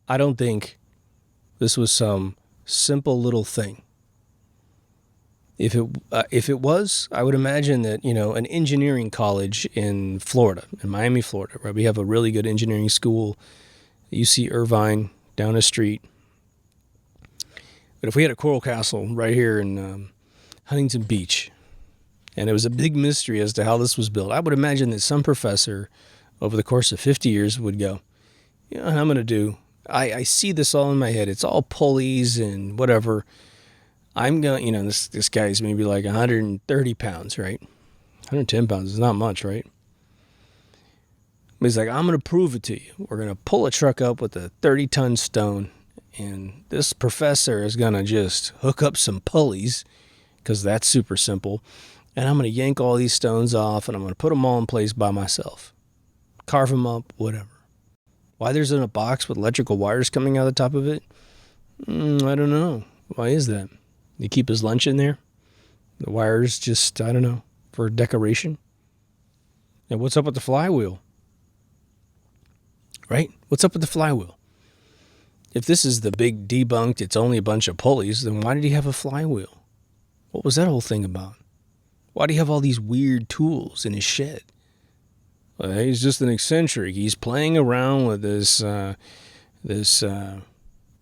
I don't think this was some simple little thing. If it was, I would imagine that, an engineering college in Florida, in Miami, Florida, right? We have a really good engineering school, UC Irvine, down the street. But if we had a coral castle right here in Huntington Beach, and it was a big mystery as to how this was built, I would imagine that some professor over the course of 50 years would go, what I'm going to do, I see this all in my head. It's all pulleys and whatever. I'm going, this guy's maybe like 130 pounds, right? 110 pounds is not much, right? But he's like, I'm going to prove it to you. We're going to pull a truck up with a 30-ton stone, and this professor is going to just hook up some pulleys, because that's super simple, and I'm going to yank all these stones off, and I'm going to put them all in place by myself. Carve them up, whatever. Why there's in a box with electrical wires coming out of the top of it? I don't know. Why is that? You keep his lunch in there? The wires just, I don't know, for decoration? And what's up with the flywheel? Right? What's up with the flywheel? If this is the big debunked, it's only a bunch of pulleys, then why did he have a flywheel? What was that whole thing about? Why do you have all these weird tools in his shed? Well, he's just an eccentric. He's playing around with this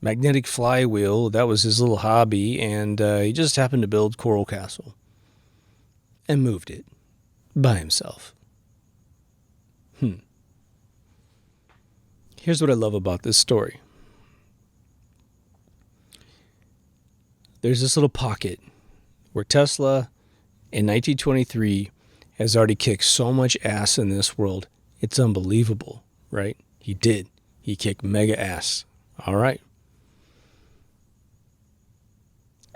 magnetic flywheel. That was his little hobby, and he just happened to build Coral Castle and moved it by himself. Here's what I love about this story. There's this little pocket where Tesla in 1923 has already kicked so much ass in this world. It's unbelievable, right? He did. He kicked mega ass. All right.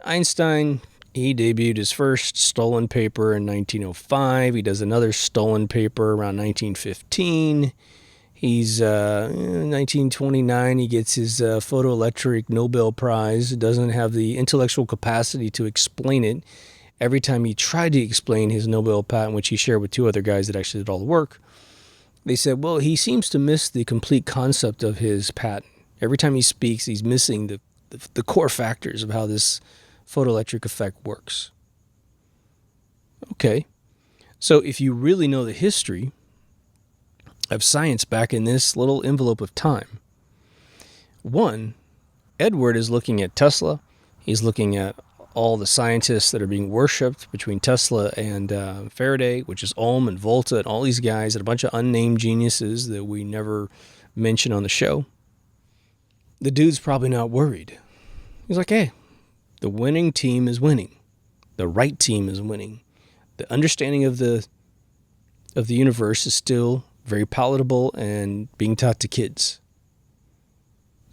Einstein, he debuted his first stolen paper in 1905. He does another stolen paper around 1915. He's 1929, he gets his photoelectric Nobel Prize. Doesn't have the intellectual capacity to explain it. Every time he tried to explain his Nobel patent, which he shared with two other guys that actually did all the work, they said, well, he seems to miss the complete concept of his patent. Every time he speaks, he's missing the core factors of how this photoelectric effect works. Okay, so if you really know the history of science back in this little envelope of time, one, Edward is looking at Tesla. He's looking at all the scientists that are being worshipped between Tesla and Faraday, which is Ohm and Volta and all these guys and a bunch of unnamed geniuses that we never mention on the show. The dude's probably not worried. He's like, hey, the winning team is winning. The right team is winning. The understanding of the universe is still very palatable and being taught to kids.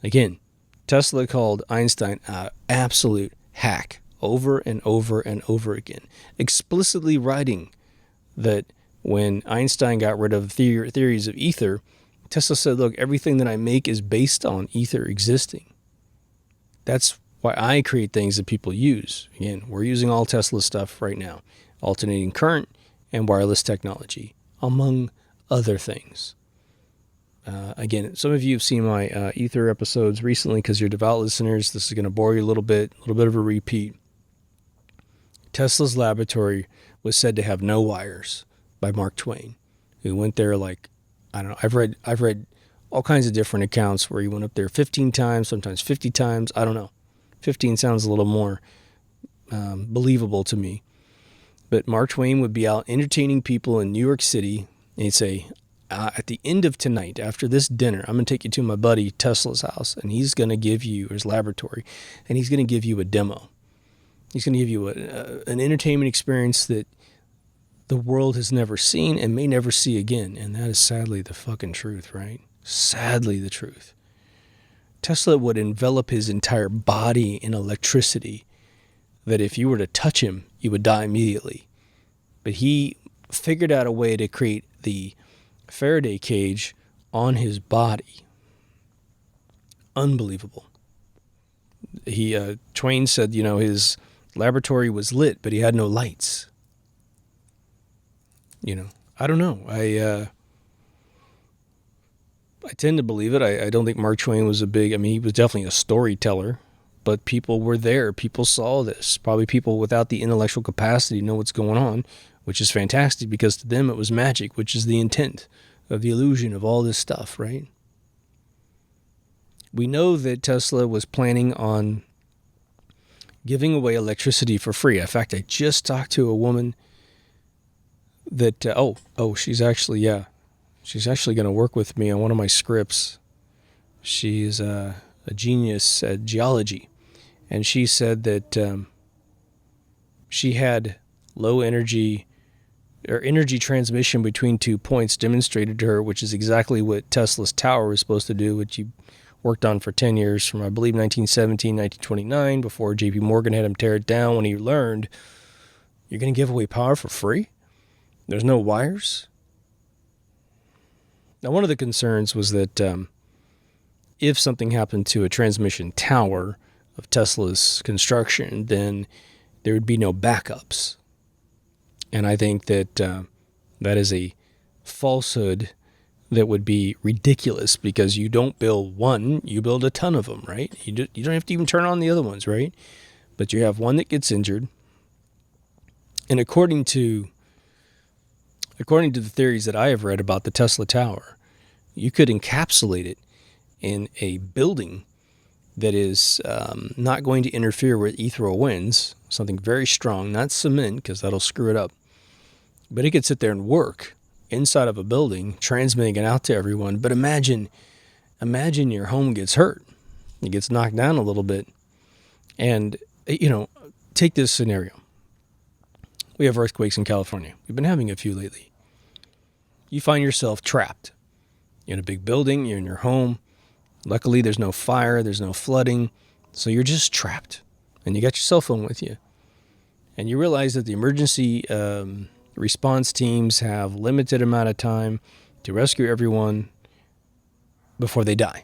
Again, Tesla called Einstein an absolute hack over and over and over again, explicitly writing that when Einstein got rid of theories of ether, Tesla said, look, everything that I make is based on ether existing. That's why I create things that people use. Again, we're using all Tesla stuff right now, alternating current and wireless technology, among other things. Again, some of you have seen my ether episodes recently because you're devout listeners. This is going to bore you a little bit of a repeat. Tesla's laboratory was said to have no wires by Mark Twain, who went there like, I don't know, I've read all kinds of different accounts where he went up there 15 times, sometimes 50 times. I don't know. 15 sounds a little more believable to me. But Mark Twain would be out entertaining people in New York City, and he'd say, at the end of tonight, after this dinner, I'm going to take you to my buddy Tesla's house, and he's going to give you his laboratory, and he's going to give you a demo. He's going to give you an entertainment experience that the world has never seen and may never see again. And that is sadly the fucking truth, right? Sadly the truth. Tesla would envelop his entire body in electricity that if you were to touch him, you would die immediately. But he figured out a way to create the Faraday cage on his body. Unbelievable. Twain said, his laboratory was lit, but he had no lights. I don't know. I tend to believe it. I don't think Mark Twain was he was definitely a storyteller, but people were there. People saw this. Probably people without the intellectual capacity to know what's going on, which is fantastic because to them it was magic, which is the intent of the illusion of all this stuff, right? We know that Tesla was planning on giving away electricity for free. In fact, I just talked to a woman that, she's actually going to work with me on one of my scripts. She's a genius at geology. And she said that she had low energy or energy transmission between 2 points demonstrated to her, which is exactly what Tesla's tower was supposed to do, which he worked on for 10 years from, I believe, 1917, 1929, before J.P. Morgan had him tear it down when he learned, you're going to give away power for free? There's no wires? Now, one of the concerns was that if something happened to a transmission tower of Tesla's construction, then there would be no backups. And I think that that is a falsehood that would be ridiculous, because you don't build one, you build a ton of them, right? You don't have to even turn on the other ones, right? But you have one that gets injured. And according to the theories that I have read about the Tesla Tower, you could encapsulate it in a building that is not going to interfere with ethereal winds, something very strong, not cement, because that'll screw it up. But it could sit there and work inside of a building, transmitting it out to everyone. But imagine your home gets hurt. It gets knocked down a little bit. And, take this scenario. We have earthquakes in California. We've been having a few lately. You find yourself trapped. You're in a big building. You're in your home. Luckily, there's no fire. There's no flooding. So you're just trapped. And you got your cell phone with you. And you realize that the emergency response teams have limited amount of time to rescue everyone before they die.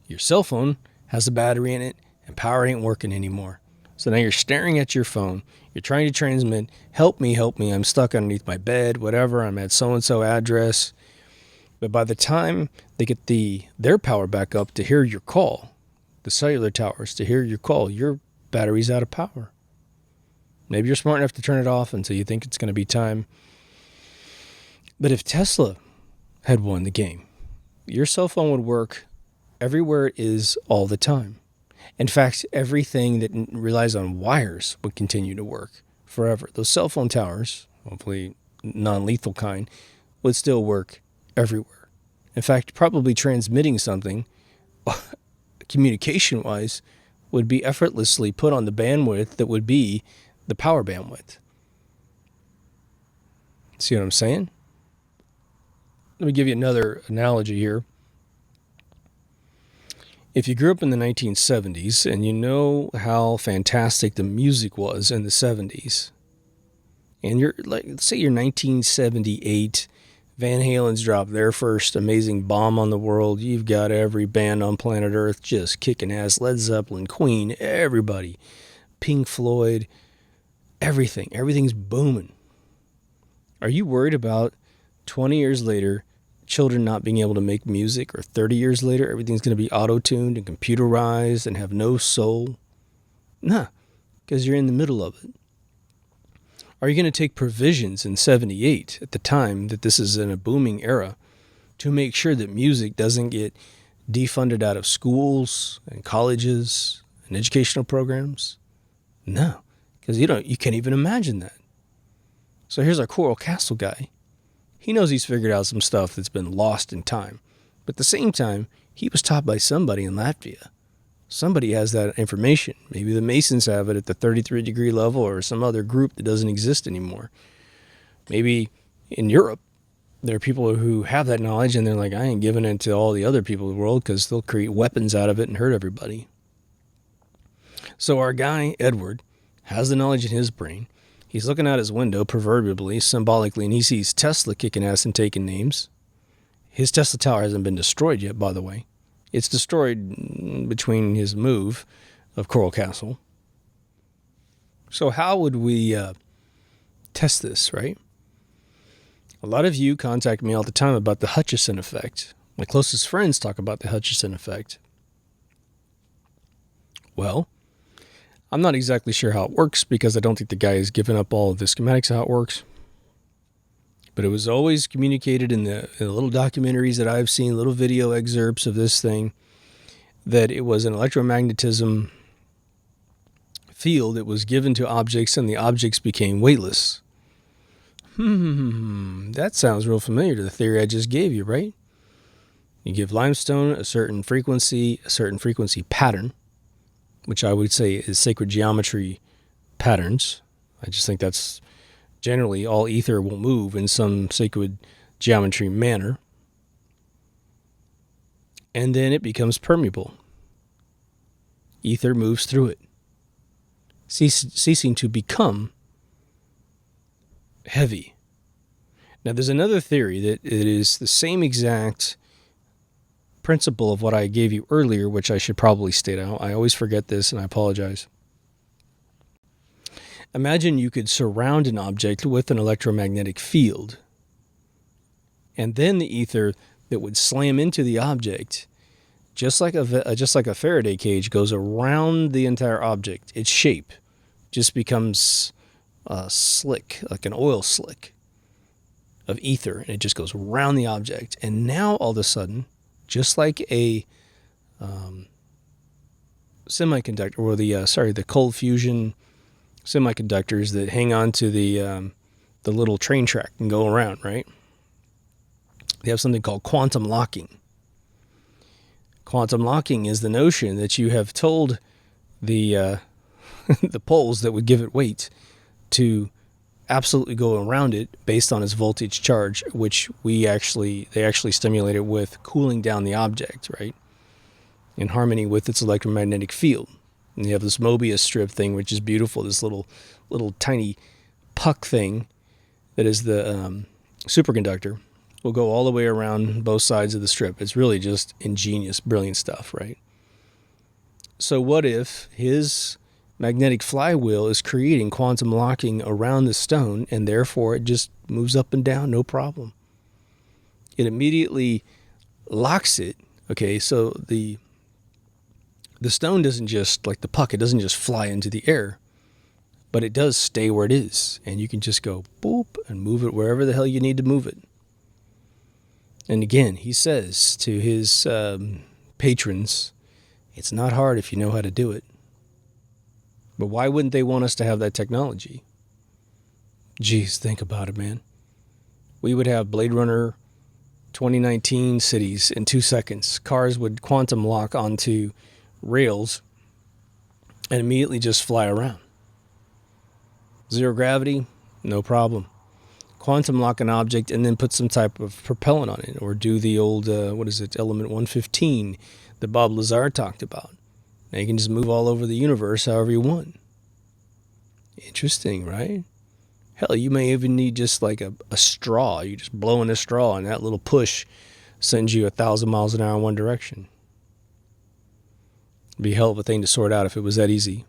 Your cell phone has a battery in it and power ain't working anymore. So now you're staring at your phone. You're trying to transmit, help me, I'm stuck underneath my bed, whatever, I'm at so-and-so address. But by the time they get their power back up to hear your call, the cellular towers to hear your call, your battery's out of power. Maybe you're smart enough to turn it off until you think it's going to be time. But if Tesla had won the game, your cell phone would work everywhere it is all the time. In fact, everything that relies on wires would continue to work forever. Those cell phone towers, hopefully non-lethal kind, would still work everywhere. In fact, probably transmitting something, communication-wise, would be effortlessly put on the bandwidth that would be the power bandwidth. See what I'm saying? Let me give you another analogy here. If you grew up in the 1970s and you know how fantastic the music was in the 70s, and let's say you're 1978, Van Halen's dropped their first amazing bomb on the world. You've got every band on planet Earth just kicking ass. Led Zeppelin, Queen, everybody. Pink Floyd, everything. Everything's booming. Are you worried about 20 years later, children not being able to make music, or 30 years later, everything's going to be auto-tuned and computerized and have no soul? Nah, because you're in the middle of it. Are you going to take provisions in 78, at the time that this is in a booming era, to make sure that music doesn't get defunded out of schools and colleges and educational programs? No, because you can't even imagine that. So here's our Coral Castle guy. He knows he's figured out some stuff that's been lost in time. But at the same time, he was taught by somebody in Latvia. Somebody has that information. Maybe the Masons have it at the 33-degree level, or some other group that doesn't exist anymore. Maybe in Europe, there are people who have that knowledge and they're like, I ain't giving it to all the other people of the world because they'll create weapons out of it and hurt everybody. So our guy, Edward, has the knowledge in his brain. He's looking out his window, proverbially, symbolically, and he sees Tesla kicking ass and taking names. His Tesla tower hasn't been destroyed yet, by the way. It's destroyed between his move of Coral Castle. So how would we test this, right? A lot of you contact me all the time about the Hutchison effect. My closest friends talk about the Hutchison effect. Well, I'm not exactly sure how it works because I don't think the guy has given up all of the schematics how it works. But it was always communicated in the little documentaries that I've seen, little video excerpts of this thing, that it was an electromagnetism field that was given to objects and the objects became weightless. That sounds real familiar to the theory I just gave you, right? You give limestone a certain frequency pattern, which I would say is sacred geometry patterns. I just think that's generally all ether will move in some sacred geometry manner. And then it becomes permeable. Ether moves through it, ceasing to become heavy. Now, there's another theory that it is the same exact principle of what I gave you earlier, which I should probably state out. I always forget this, and I apologize. Imagine you could surround an object with an electromagnetic field, and then the ether that would slam into the object, just like a Faraday cage, goes around the entire object. Its shape just becomes slick, like an oil slick of ether, and it just goes around the object. And now all of a sudden, just like a semiconductor, or the cold fusion semiconductors that hang on to the little train track and go around, right? They have something called quantum locking. Quantum locking is the notion that you have told the the poles that would give it weight to absolutely go around it based on its voltage charge, which they actually stimulate it with cooling down the object, right? In harmony with its electromagnetic field. And you have this Mobius strip thing, which is beautiful, this little tiny puck thing that is the superconductor, will go all the way around both sides of the strip. It's really just ingenious, brilliant stuff, right? So what if his magnetic flywheel is creating quantum locking around the stone, and therefore it just moves up and down, no problem. It immediately locks it. Okay, so the stone doesn't just, like the puck, it doesn't just fly into the air, but it does stay where it is, and you can just go boop and move it wherever the hell you need to move it. And again, he says to his patrons, it's not hard if you know how to do it. But why wouldn't they want us to have that technology? Geez, think about it, man. We would have Blade Runner 2019 cities in 2 seconds. Cars would quantum lock onto rails and immediately just fly around. Zero gravity, no problem. Quantum lock an object and then put some type of propellant on it, or do the old, element 115 that Bob Lazar talked about. Now you can just move all over the universe however you want. Interesting, right? Hell, you may even need just like a straw. You just blow in a straw and that little push sends you 1,000 miles an hour in one direction. It'd be a hell of a thing to sort out if it was that easy.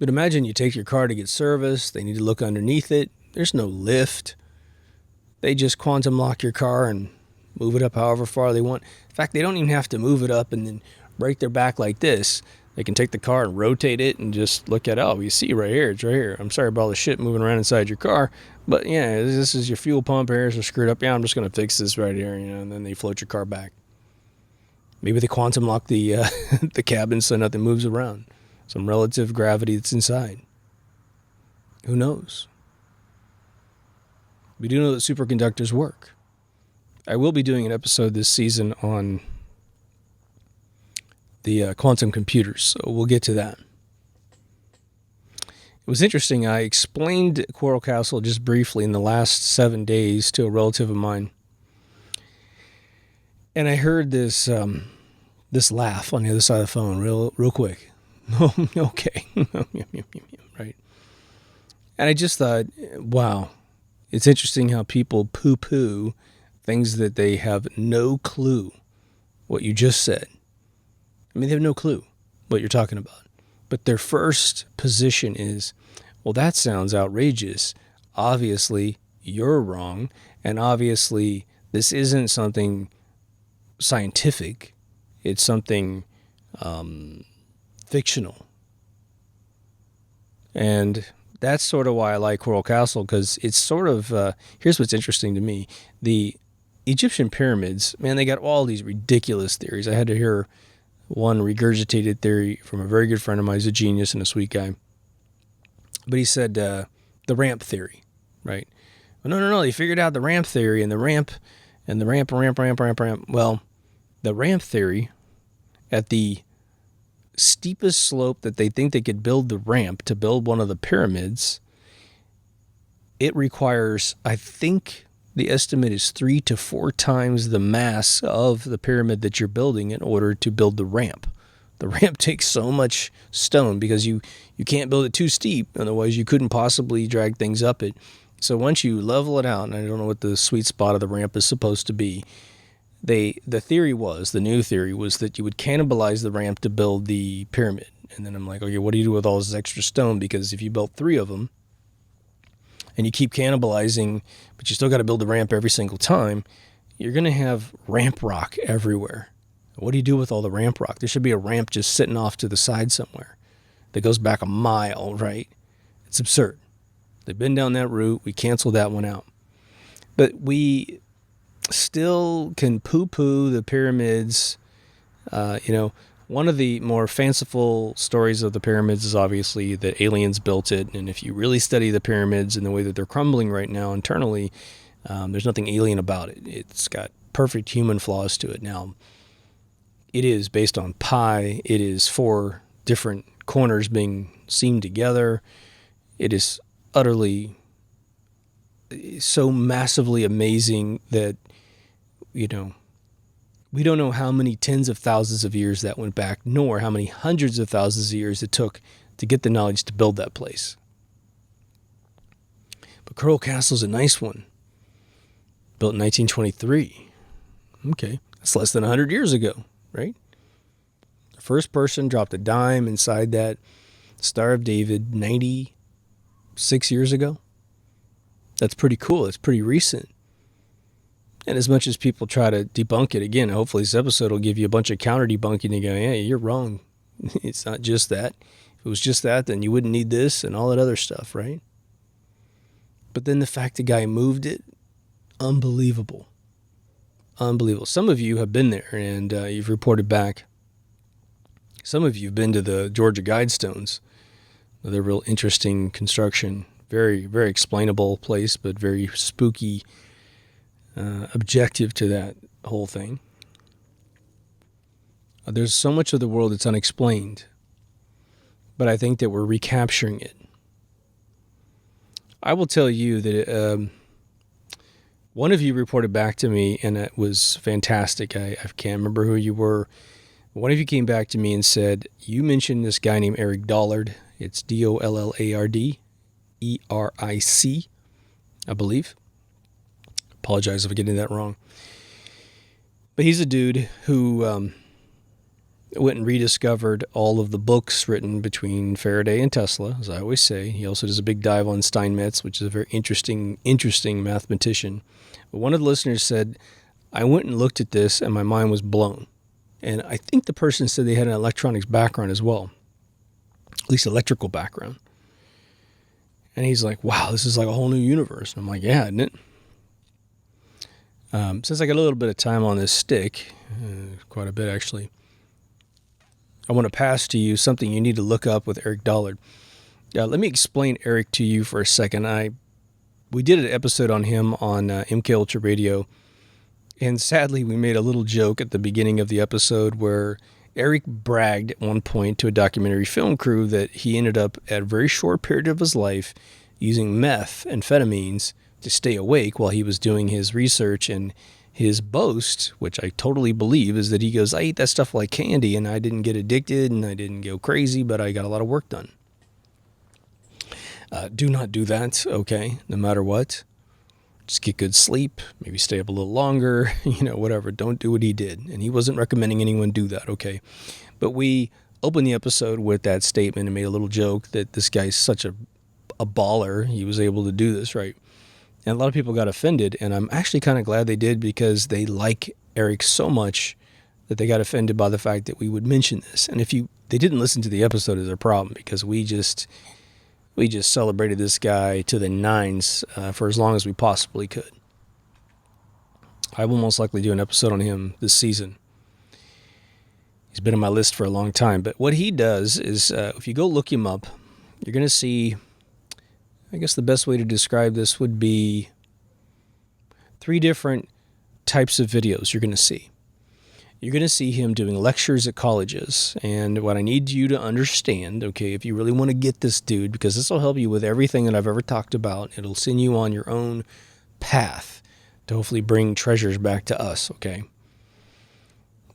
But imagine you take your car to get serviced. They need to look underneath it. There's no lift. They just quantum lock your car and move it up however far they want. In fact, they don't even have to move it up and then break their back like this. They can take the car and rotate it and just look at, oh, you see right here, it's right here. I'm sorry about all the shit moving around inside your car, but yeah, this is your fuel pump areas are screwed up. Yeah, I'm just going to fix this right here, and then they float your car back. Maybe they quantum lock the the cabin so nothing moves around. Some relative gravity that's inside. Who knows? We do know that superconductors work. I will be doing an episode this season on the quantum computers, so we'll get to that. It was interesting. I explained Quarrel Castle just briefly in the last 7 days to a relative of mine, and I heard this this laugh on the other side of the phone, real quick. Okay, right? And I just thought, wow, it's interesting how people poo-poo things that they have no clue what you just said. I mean, they have no clue what you're talking about. But their first position is, well, that sounds outrageous. Obviously, you're wrong. And obviously, this isn't something scientific. It's something fictional. And that's sort of why I like Coral Castle, because it's sort of, here's what's interesting to me. The Egyptian pyramids, man, they got all these ridiculous theories. I had to hear one regurgitated theory from a very good friend of mine. He's a genius and a sweet guy. But he said the ramp theory, right? Well, no. He figured out the ramp theory and the ramp. Well, the ramp theory, at the steepest slope that they think they could build the ramp to build one of the pyramids, it requires, I think the estimate is 3 to 4 times the mass of the pyramid that you're building in order to build the ramp. The ramp takes so much stone because you can't build it too steep, otherwise you couldn't possibly drag things up it. So once you level it out, and I don't know what the sweet spot of the ramp is supposed to be, the new theory was that you would cannibalize the ramp to build the pyramid. And then I'm like, okay, what do you do with all this extra stone? Because if you built 3 of them and you keep cannibalizing, but you still got to build the ramp every single time, you're going to have ramp rock everywhere. What do you do with all the ramp rock? There should be a ramp just sitting off to the side somewhere that goes back a mile, right? It's absurd. They've been down that route. We canceled that one out. But we still can poo-poo the pyramids. One of the more fanciful stories of the pyramids is obviously that aliens built it. And if you really study the pyramids and the way that they're crumbling right now internally, there's nothing alien about it. It's got perfect human flaws to it. Now, it is based on pi. It is 4 different corners being seamed together. It is utterly so massively amazing that, we don't know how many tens of thousands of years that went back, nor how many hundreds of thousands of years it took to get the knowledge to build that place. But Coral Castle's a nice one. Built in 1923. Okay, that's less than 100 years ago, right? The first person dropped a dime inside that Star of David 96 years ago. That's pretty cool. It's pretty recent. And as much as people try to debunk it, again, hopefully this episode will give you a bunch of counter debunking and go, hey, you're wrong. It's not just that. If it was just that, then you wouldn't need this and all that other stuff, right? But then the fact the guy moved it, unbelievable. Unbelievable. Some of you have been there and you've reported back. Some of you have been to the Georgia Guidestones. They're real interesting construction. Very, very explainable place, but very spooky objective to that whole thing. There's so much of the world that's unexplained, but I think that we're recapturing it. I will tell you that one of you reported back to me, and it was fantastic. I can't remember who you were. One of you came back to me and said, you mentioned this guy named Eric Dollard. It's Dollarderic, I believe. Apologize if I'm getting that wrong. But he's a dude who went and rediscovered all of the books written between Faraday and Tesla, as I always say. He also does a big dive on Steinmetz, which is a very interesting mathematician. But one of the listeners said, I went and looked at this and my mind was blown. And I think the person said they had an electronics background as well, at least electrical background. And he's like, wow, this is like a whole new universe. And I'm like, yeah, isn't it? Since I got a little bit of time on this stick, quite a bit actually, I want to pass to you something you need to look up with Eric Dollard. Let me explain Eric to you for a second. We did an episode on him on MK Ultra Radio, and sadly we made a little joke at the beginning of the episode where Eric bragged at one point to a documentary film crew that he ended up at a very short period of his life using amphetamines to stay awake while he was doing his research. And his boast, which I totally believe, is that he goes, I ate that stuff like candy and I didn't get addicted and I didn't go crazy, but I got a lot of work done. Do not do that, okay, no matter what. Just get good sleep, maybe stay up a little longer, whatever. Don't do what he did. And he wasn't recommending anyone do that, okay? But we opened the episode with that statement and made a little joke that this guy's such a baller. He was able to do this, right? And a lot of people got offended, and I'm actually kind of glad they did, because they like Eric so much that they got offended by the fact that we would mention this. And if they didn't listen to the episode, is their problem, because we just celebrated this guy to the nines for as long as we possibly could. I will most likely do an episode on him this season. He's been on my list for a long time. But what he does is, if you go look him up, you're going to see, I guess the best way to describe this would be 3 different types of videos you're going to see. You're going to see him doing lectures at colleges. And what I need you to understand, okay, if you really want to get this dude, because this will help you with everything that I've ever talked about, it'll send you on your own path to hopefully bring treasures back to us, okay?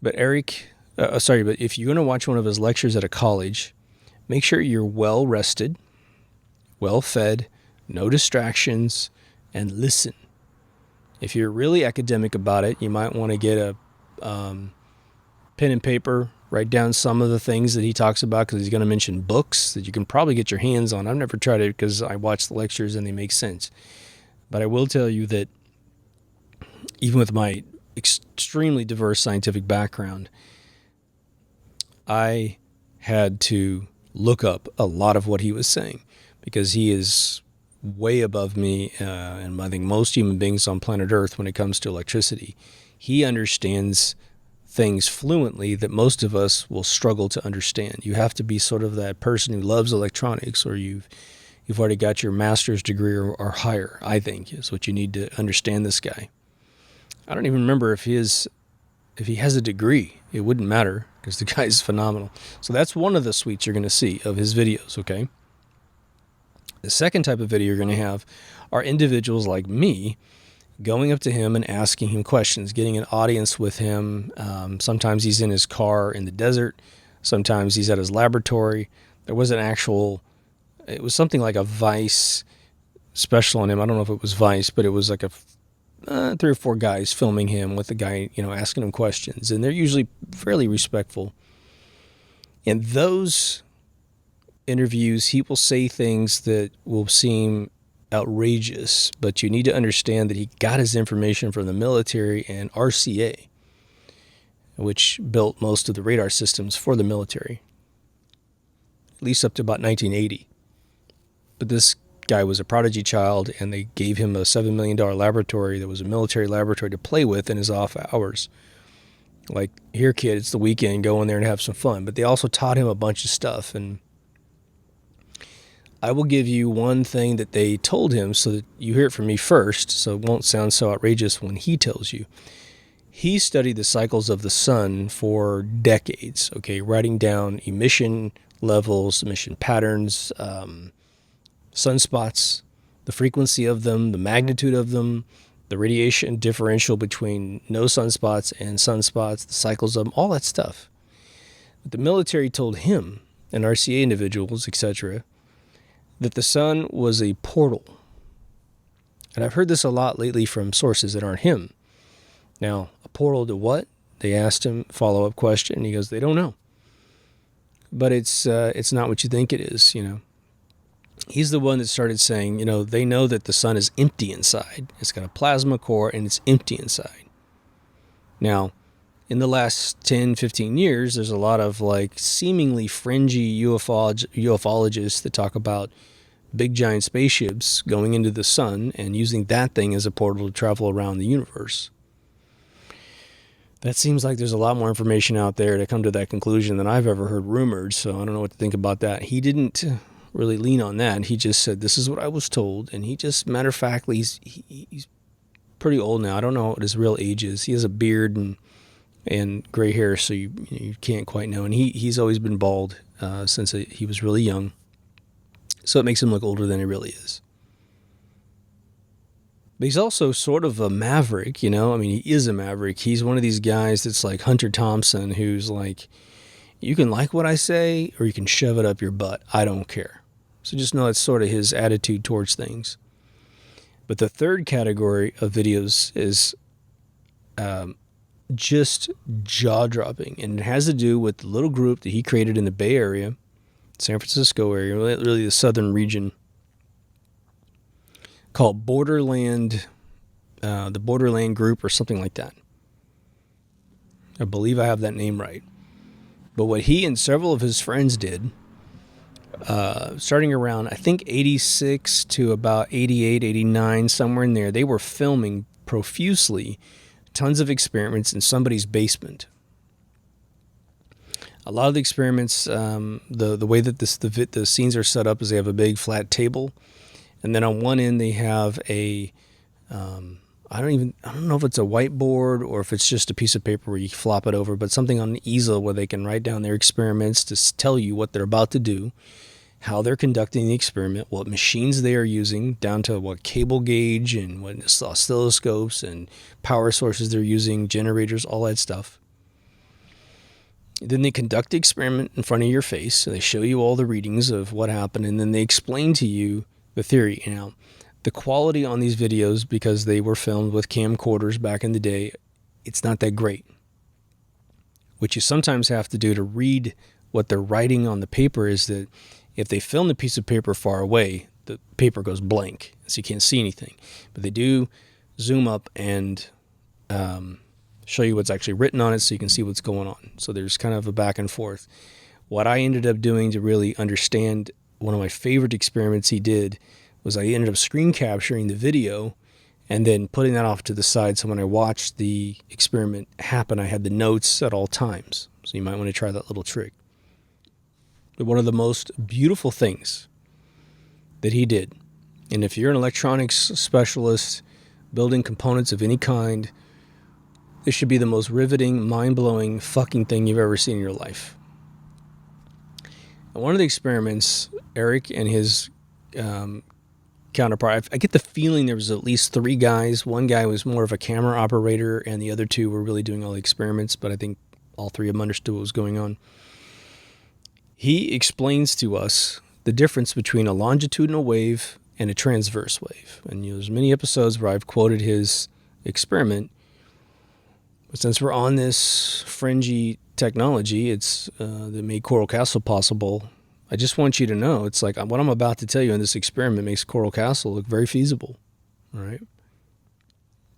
But but if you're going to watch one of his lectures at a college, make sure you're well rested, well fed, no distractions, and listen. If you're really academic about it, you might want to get a pen and paper, write down some of the things that he talks about, because he's going to mention books that you can probably get your hands on. I've never tried it because I watch the lectures and they make sense. But I will tell you that even with my extremely diverse scientific background, I had to look up a lot of what he was saying, because he is way above me and I think most human beings on planet Earth when it comes to electricity. He understands things fluently that most of us will struggle to understand. You have to be sort of that person who loves electronics, or you've already got your master's degree or higher, I think, is what you need to understand this guy. I don't even remember if he has a degree. It wouldn't matter, because the guy's phenomenal. So that's one of the suites you're going to see of his videos, okay? The second type of video you're going to have are individuals like me going up to him and asking him questions, getting an audience with him. Sometimes he's in his car in the desert. Sometimes he's at his laboratory. There was it was something like a Vice special on him. I don't know if it was Vice, but it was like 3 or 4 guys filming him with the guy, asking him questions. And they're usually fairly respectful. In those interviews, he will say things that will seem outrageous, but you need to understand that he got his information from the military and RCA, which built most of the radar systems for the military, at least up to about 1980. But this guy was a prodigy child, and they gave him a $7 million laboratory that was a military laboratory to play with in his off hours. Like, here, kid, it's the weekend, go in there and have some fun. But they also taught him a bunch of stuff, and I will give you one thing that they told him so that you hear it from me first, so it won't sound so outrageous when he tells you. He studied the cycles of the sun for decades, okay, writing down emission levels, emission patterns, sunspots, the frequency of them, the magnitude of them, the radiation differential between no sunspots and sunspots, the cycles of them, all that stuff. But the military told him, and RCA individuals, etc., that the sun was a portal. And I've heard this a lot lately from sources that aren't him. Now, a portal to what? They asked him, follow-up question, and he goes, they don't know. But it's not what you think it is, He's the one that started saying, they know that the sun is empty inside. It's got a plasma core and it's empty inside. Now, in the last 10, 15 years, there's a lot of seemingly fringy ufologists that talk about big giant spaceships going into the sun and using that thing as a portal to travel around the universe. That seems like there's a lot more information out there to come to that conclusion than I've ever heard rumored, so I don't know what to think about that. He didn't really lean on that. He just said, this is what I was told, and he just, matter of factly, he's pretty old now. I don't know what his real age is. He has a beard and gray hair, so you can't quite know. And he's always been bald since he was really young, so it makes him look older than he really is. But he's also sort of a maverick, he is a maverick. He's one of these guys that's like Hunter Thompson, who's like, you can like what I say, or you can shove it up your butt. I don't care. So just know that's sort of his attitude towards things. But the third category of videos is just jaw-dropping, and it has to do with the little group that he created in the Bay Area, San Francisco area, really the southern region. called Borderland, the Borderland Group or something like that. I believe I have that name right. But what he and several of his friends did, starting around, I think, 86 to about 88, 89, somewhere in there, they were filming profusely tons of experiments in somebody's basement. A lot of the experiments, the way that the scenes are set up is they have a big flat table, and then on one end they have a, I don't know if it's a whiteboard or if it's just a piece of paper where you flop it over, but something on an easel where they can write down their experiments to tell you what they're about to do, how they're conducting the experiment, what machines they are using, down to what cable gauge and what oscilloscopes and power sources they're using, generators, all that stuff. Then they conduct the experiment in front of your face. So they show you all the readings of what happened, and then they explain to you the theory. Now, the quality on these videos, because they were filmed with camcorders back in the day, it's not that great. What you sometimes have to do to read what they're writing on the paper is that if they film the piece of paper far away, the paper goes blank, so you can't see anything. But they do zoom up and show you what's actually written on it so you can see what's going on. So there's kind of a back and forth. What I ended up doing to really understand one of my favorite experiments he did was I ended up screen capturing the video and then putting that off to the side, so when I watched the experiment happen, I had the notes at all times. So you might want to try that little trick. But one of the most beautiful things that he did, and if you're an electronics specialist building components of any kind, this should be the most riveting, mind-blowing fucking thing you've ever seen in your life. And one of the experiments, Eric and his counterpart, I get the feeling there was at least 3 guys. One guy was more of a camera operator, and the other 2 were really doing all the experiments, but I think all 3 of them understood what was going on. He explains to us the difference between a longitudinal wave and a transverse wave. And there's many episodes where I've quoted his experiment. But since we're on this fringy technology, it's that made Coral Castle possible, I just want you to know, it's like what I'm about to tell you in this experiment makes Coral Castle look very feasible. All right.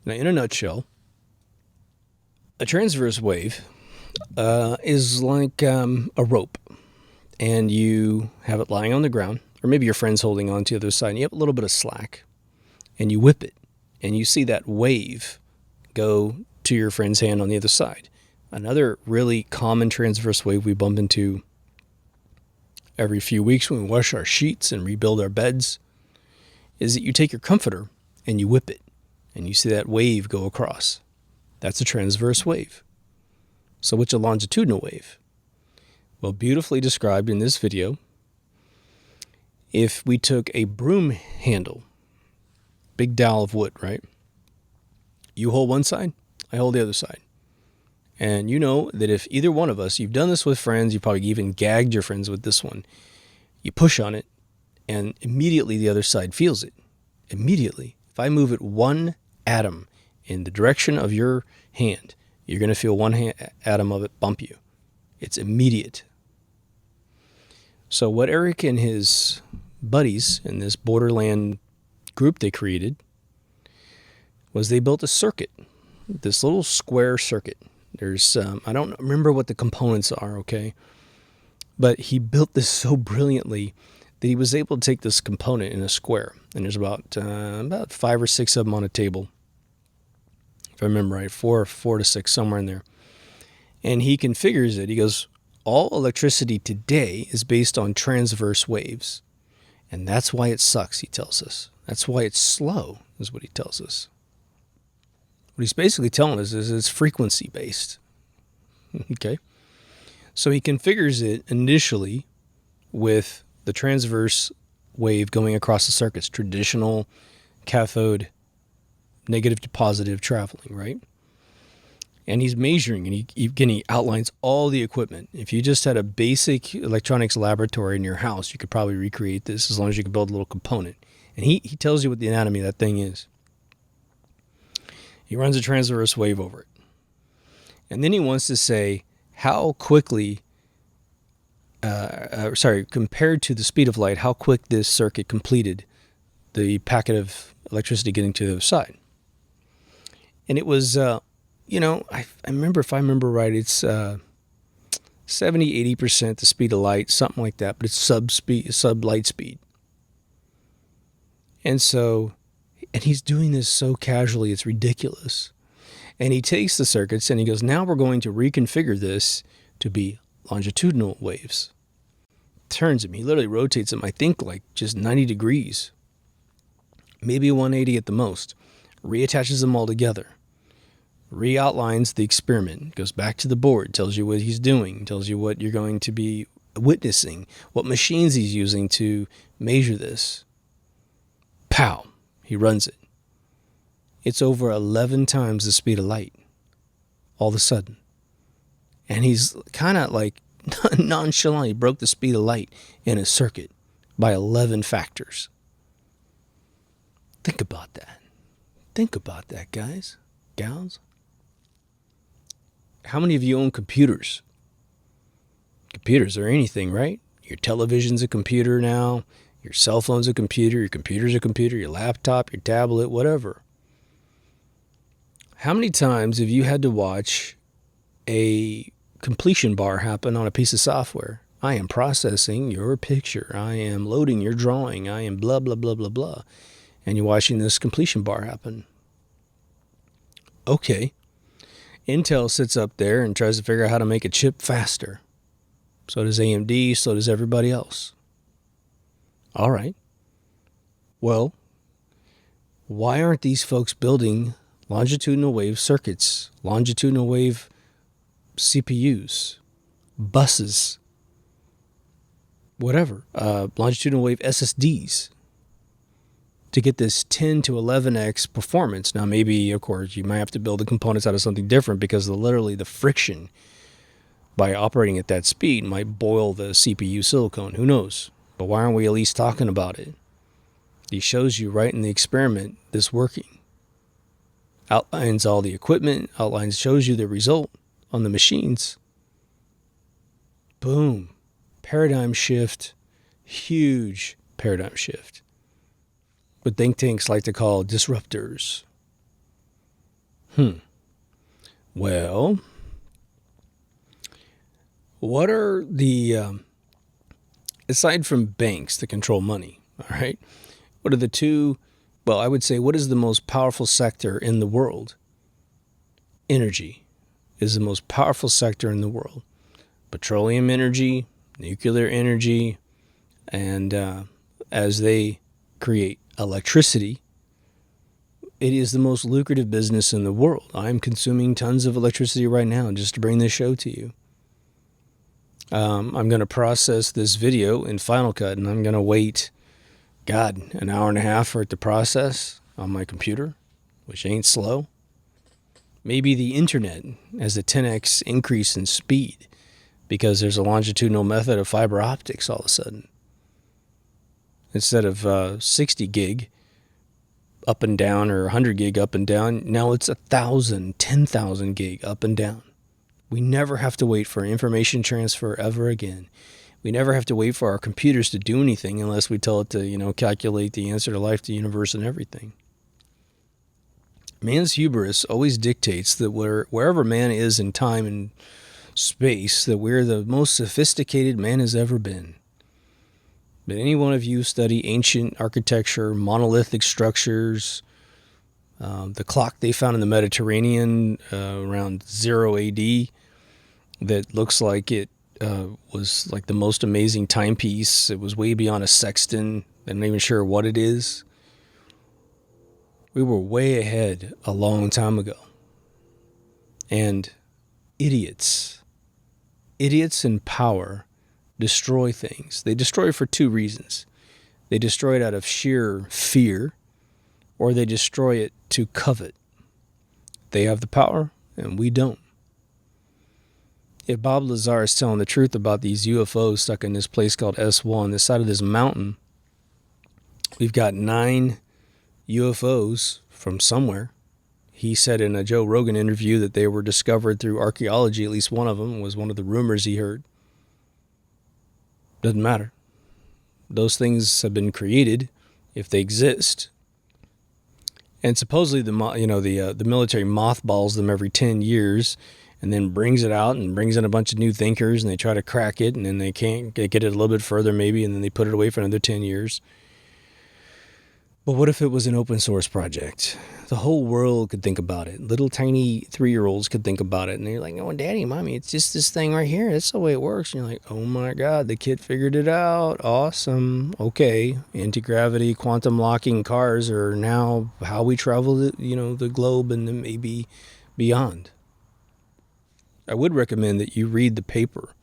Now, in a nutshell, a transverse wave is like a rope, and you have it lying on the ground, or maybe your friend's holding on to the other side, and you have a little bit of slack, and you whip it, and you see that wave go to your friend's hand on the other side. Another really common transverse wave we bump into every few weeks when we wash our sheets and rebuild our beds is that you take your comforter and you whip it, and you see that wave go across. That's a transverse wave. So what's a longitudinal wave? Well, beautifully described in this video. If we took a broom handle, big dowel of wood, right? You hold one side, I hold the other side. And you know that if either one of us, you've done this with friends, you probably even gagged your friends with this one, you push on it, and immediately the other side feels it. Immediately. If I move it 1 atom in the direction of your hand, you're going to feel 1 atom of it bump you. It's immediate. So what Eric and his buddies in this Borderland group they created was they built a circuit, this little square circuit. There's, I don't remember what the components are, okay? But he built this so brilliantly that he was able to take this component in a square. And there's about 5 or 6 of them on a table. If I remember right, 4 to 6, somewhere in there. And he configures it. He goes, all electricity today is based on transverse waves. And that's why it sucks, he tells us. That's why it's slow, is what he tells us. What he's basically telling us is it's frequency based. Okay? So he configures it initially with the transverse wave going across the circuits, traditional cathode, negative to positive traveling, right? And he's measuring, and he outlines all the equipment. If you just had a basic electronics laboratory in your house, you could probably recreate this as long as you could build a little component. And he tells you what the anatomy of that thing is. He runs a transverse wave over it. And then he wants to say how quickly, compared to the speed of light, how quick this circuit completed the packet of electricity getting to the other side. And it was, I remember, if I remember right, it's 70-80% the speed of light, something like that, but it's sub light speed. And he's doing this so casually, it's ridiculous. And he takes the circuits and he goes, now we're going to reconfigure this to be longitudinal waves. Turns them, he literally rotates them, I think like just 90 degrees, maybe 180 at the most, reattaches them all together, re-outlines the experiment, goes back to the board, tells you what he's doing, tells you what you're going to be witnessing, what machines he's using to measure this. Pow! He runs it. It's over 11 times the speed of light, all of a sudden. And he's kind of like nonchalantly broke the speed of light in a circuit by 11 factors. Think about that. Think about that, guys, gals. How many of you own computers? Computers are anything, right? Your television's a computer now. Your cell phone's a computer. Your computer's a computer. Your laptop, your tablet, whatever. How many times have you had to watch a completion bar happen on a piece of software? I am processing your picture. I am loading your drawing. I am blah, blah, blah, blah, blah. And you're watching this completion bar happen. Okay. Intel sits up there and tries to figure out how to make a chip faster. So does AMD, so does everybody else. All right. Well, why aren't these folks building longitudinal wave circuits, longitudinal wave CPUs, buses, whatever, longitudinal wave SSDs to get this 10 to 11x performance? Now, maybe, of course, you might have to build the components out of something different because literally the friction by operating at that speed might boil the CPU silicon. Who knows? But why aren't we at least talking about it? He shows you right in the experiment this working. Outlines all the equipment, shows you the result on the machines. Boom. Paradigm shift. Huge paradigm shift. What think tanks like to call disruptors. Well, what are the, aside from banks that control money, all right, what are the two, well, I would say, what is the most powerful sector in the world? Energy is the most powerful sector in the world. Petroleum energy, nuclear energy, and as they create electricity, it is the most lucrative business in the world. I'm consuming tons of electricity right now just to bring this show to you. I'm going to process this video in Final Cut, and I'm going to wait, an hour and a half for it to process on my computer, which ain't slow. Maybe the internet has a 10x increase in speed because there's a longitudinal method of fiber optics all of a sudden. Instead of 60 gig up and down or 100 gig up and down, now it's 1,000, 10,000 gig up and down. We never have to wait for information transfer ever again. We never have to wait for our computers to do anything unless we tell it to, calculate the answer to life, the universe, and everything. Man's hubris always dictates that wherever man is in time and space, that we're the most sophisticated man has ever been. But any one of you study ancient architecture, monolithic structures, the clock they found in the Mediterranean around 0 AD that looks like it was like the most amazing timepiece. It was way beyond a sextant. I'm not even sure what it is. We were way ahead a long time ago. And idiots in power destroy things. They destroy for two reasons. They destroy it out of sheer fear, or they destroy it to covet. They have the power, and we don't. If Bob Lazar is telling the truth about these UFOs stuck in this place called S1, this side of this mountain, we've got 9 UFOs from somewhere. He said in a Joe Rogan interview that they were discovered through archaeology. At least one of them was one of the rumors he heard. Doesn't matter. Those things have been created. If they exist, And supposedly the military mothballs them every 10 years and then brings it out and brings in a bunch of new thinkers, and they try to crack it, and then they can't get it a little bit further maybe, and then they put it away for another 10 years. But what if it was an open source project? The whole world could think about it. Little tiny 3-year-olds could think about it. And they're like, oh, Daddy, Mommy, it's just this thing right here. That's the way it works. And you're like, oh my God, the kid figured it out. Awesome. Okay. Anti-gravity, quantum locking cars are now how we travel the globe and then maybe beyond. I would recommend that you read the paper.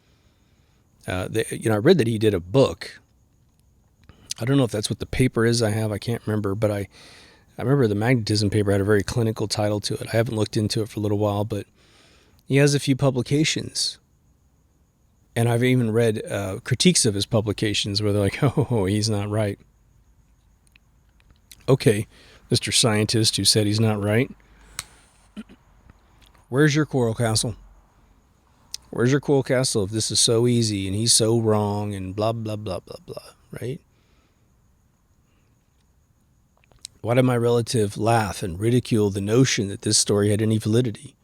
I read that he did a book. I don't know if that's what the paper is I have. I can't remember, but I remember the magnetism paper had a very clinical title to it. I haven't looked into it for a little while, but he has a few publications. And I've even read critiques of his publications where they're like, oh, he's not right. Okay, Mr. Scientist who said he's not right. Where's your coral castle? Where's your coral castle if this is so easy and he's so wrong and blah, blah, blah, blah, blah, right? Why did my relative laugh and ridicule the notion that this story had any validity?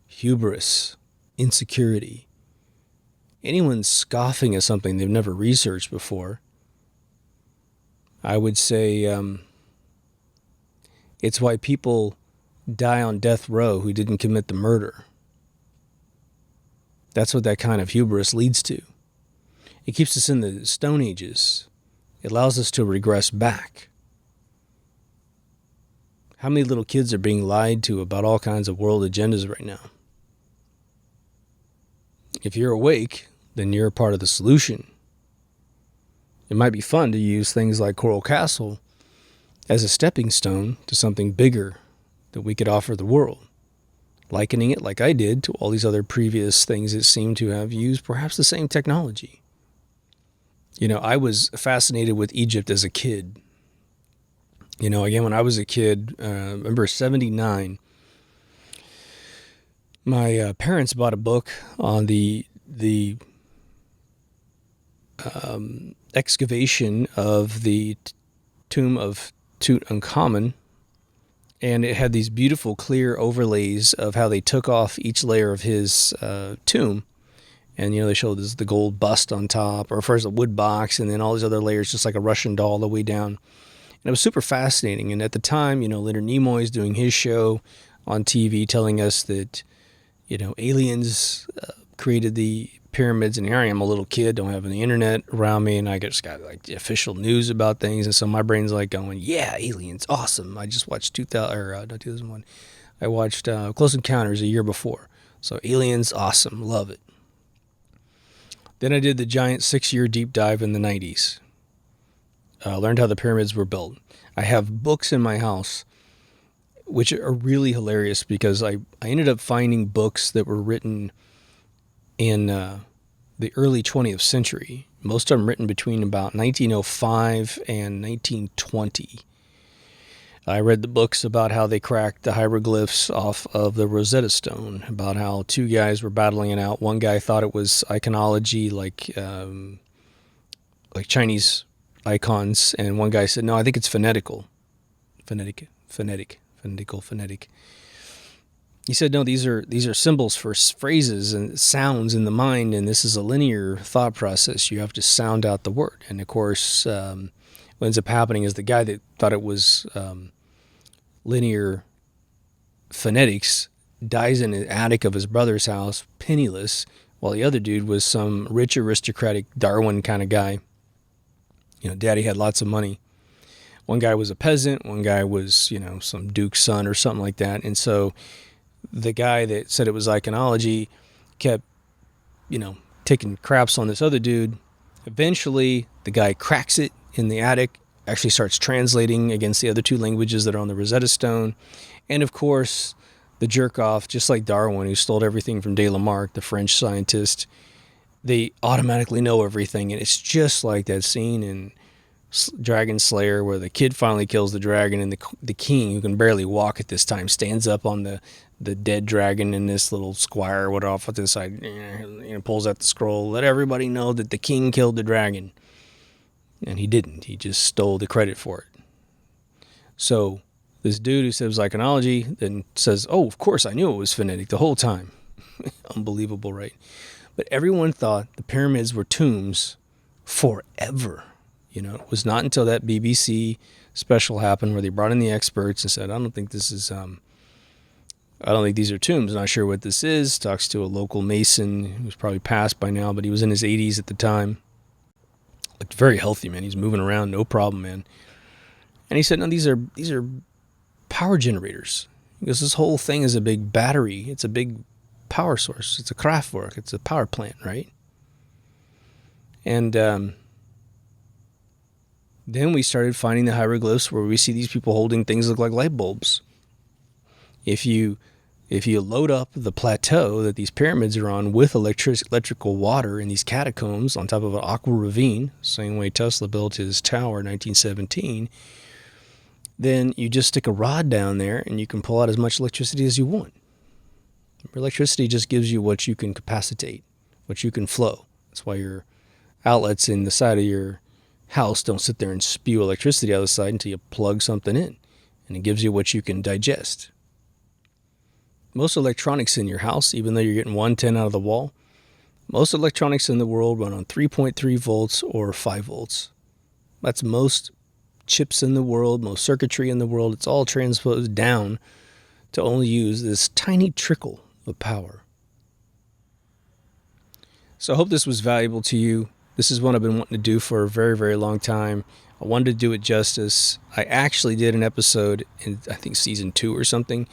Hubris, insecurity. Anyone scoffing at something they've never researched before, I would say it's why people die on death row who didn't commit the murder. That's what that kind of hubris leads to. It keeps us in the Stone Ages. It allows us to regress back. How many little kids are being lied to about all kinds of world agendas right now? If you're awake, then you're a part of the solution. It might be fun to use things like Coral Castle as a stepping stone to something bigger that we could offer the world, likening it like I did to all these other previous things that seem to have used perhaps the same technology. I was fascinated with Egypt as a kid. Again, when I was a kid, I remember 1979, my parents bought a book on the excavation of the tomb of Tutankhamun, and it had these beautiful clear overlays of how they took off each layer of his tomb. And, they showed the gold bust on top, or first a wood box, and then all these other layers, just like a Russian doll all the way down. And it was super fascinating. And at the time, Leonard Nimoy's doing his show on TV telling us that, aliens created the pyramids. And here I am, a little kid, don't have any internet around me, and I just got like the official news about things. And so my brain's like going, yeah, aliens, awesome. I just watched 2001. I watched Close Encounters a year before. So aliens, awesome, love it. Then I did the giant 6-year deep dive in the 90s. Learned how the pyramids were built. I have books in my house which are really hilarious because I ended up finding books that were written in the early 20th century. Most of them written between about 1905 and 1920. I read the books about how they cracked the hieroglyphs off of the Rosetta Stone, about how two guys were battling it out. One guy thought it was iconology, like Chinese icons, and one guy said, no, I think it's phonetical. Phonetic. He said, no, these are symbols for phrases and sounds in the mind, and this is a linear thought process. You have to sound out the word. And of course, what ends up happening is the guy that thought it was linear phonetics dies in the attic of his brother's house, penniless, while the other dude was some rich aristocratic Darwin kind of guy. Daddy had lots of money. One guy was a peasant, one guy was, some duke's son or something like that. And so the guy that said it was iconology kept, taking craps on this other dude. Eventually, the guy cracks it in the attic, actually starts translating against the other two languages that are on the Rosetta Stone. And of course, the jerk-off, just like Darwin, who stole everything from de Lamarck, the French scientist, they automatically know everything. And it's just like that scene in Dragon Slayer where the kid finally kills the dragon, and the king, who can barely walk at this time, stands up on the dead dragon, and this little squire would off at the side, pulls out the scroll, let everybody know that the king killed the dragon. And he didn't. He just stole the credit for it. So This dude who says iconology then says, oh, of course, I knew it was phonetic the whole time. Unbelievable, right? But everyone thought the pyramids were tombs forever. You know, it was not until that BBC special happened where they brought in the experts and said, I don't think these are tombs. Not sure what this is. Talks to a local mason who's probably passed by now, but he was in his 80s at the time. Looked very healthy, man. He's moving around, no problem, man. And he said, no, these are power generators. Because this whole thing is a big battery. It's a big power source. It's a Kraftwerk. It's a power plant, right? And then we started finding the hieroglyphs where we see these people holding things that look like light bulbs. If you load up the plateau that these pyramids are on with electrical water in these catacombs on top of an aqua ravine, same way Tesla built his tower in 1917, then you just stick a rod down there and you can pull out as much electricity as you want. Electricity just gives you what you can capacitate, what you can flow. That's why your outlets in the side of your house don't sit there and spew electricity out of the side until you plug something in. And it gives you what you can digest. Most electronics in your house, even though you're getting 110 out of the wall, most electronics in the world run on 3.3 volts or 5 volts. That's most chips in the world, most circuitry in the world. It's all transposed down to only use this tiny trickle of power. So I hope this was valuable to you. This is what I've been wanting to do for a very, very long time. I wanted to do it justice. I actually did an episode in, I think, season 2 or something,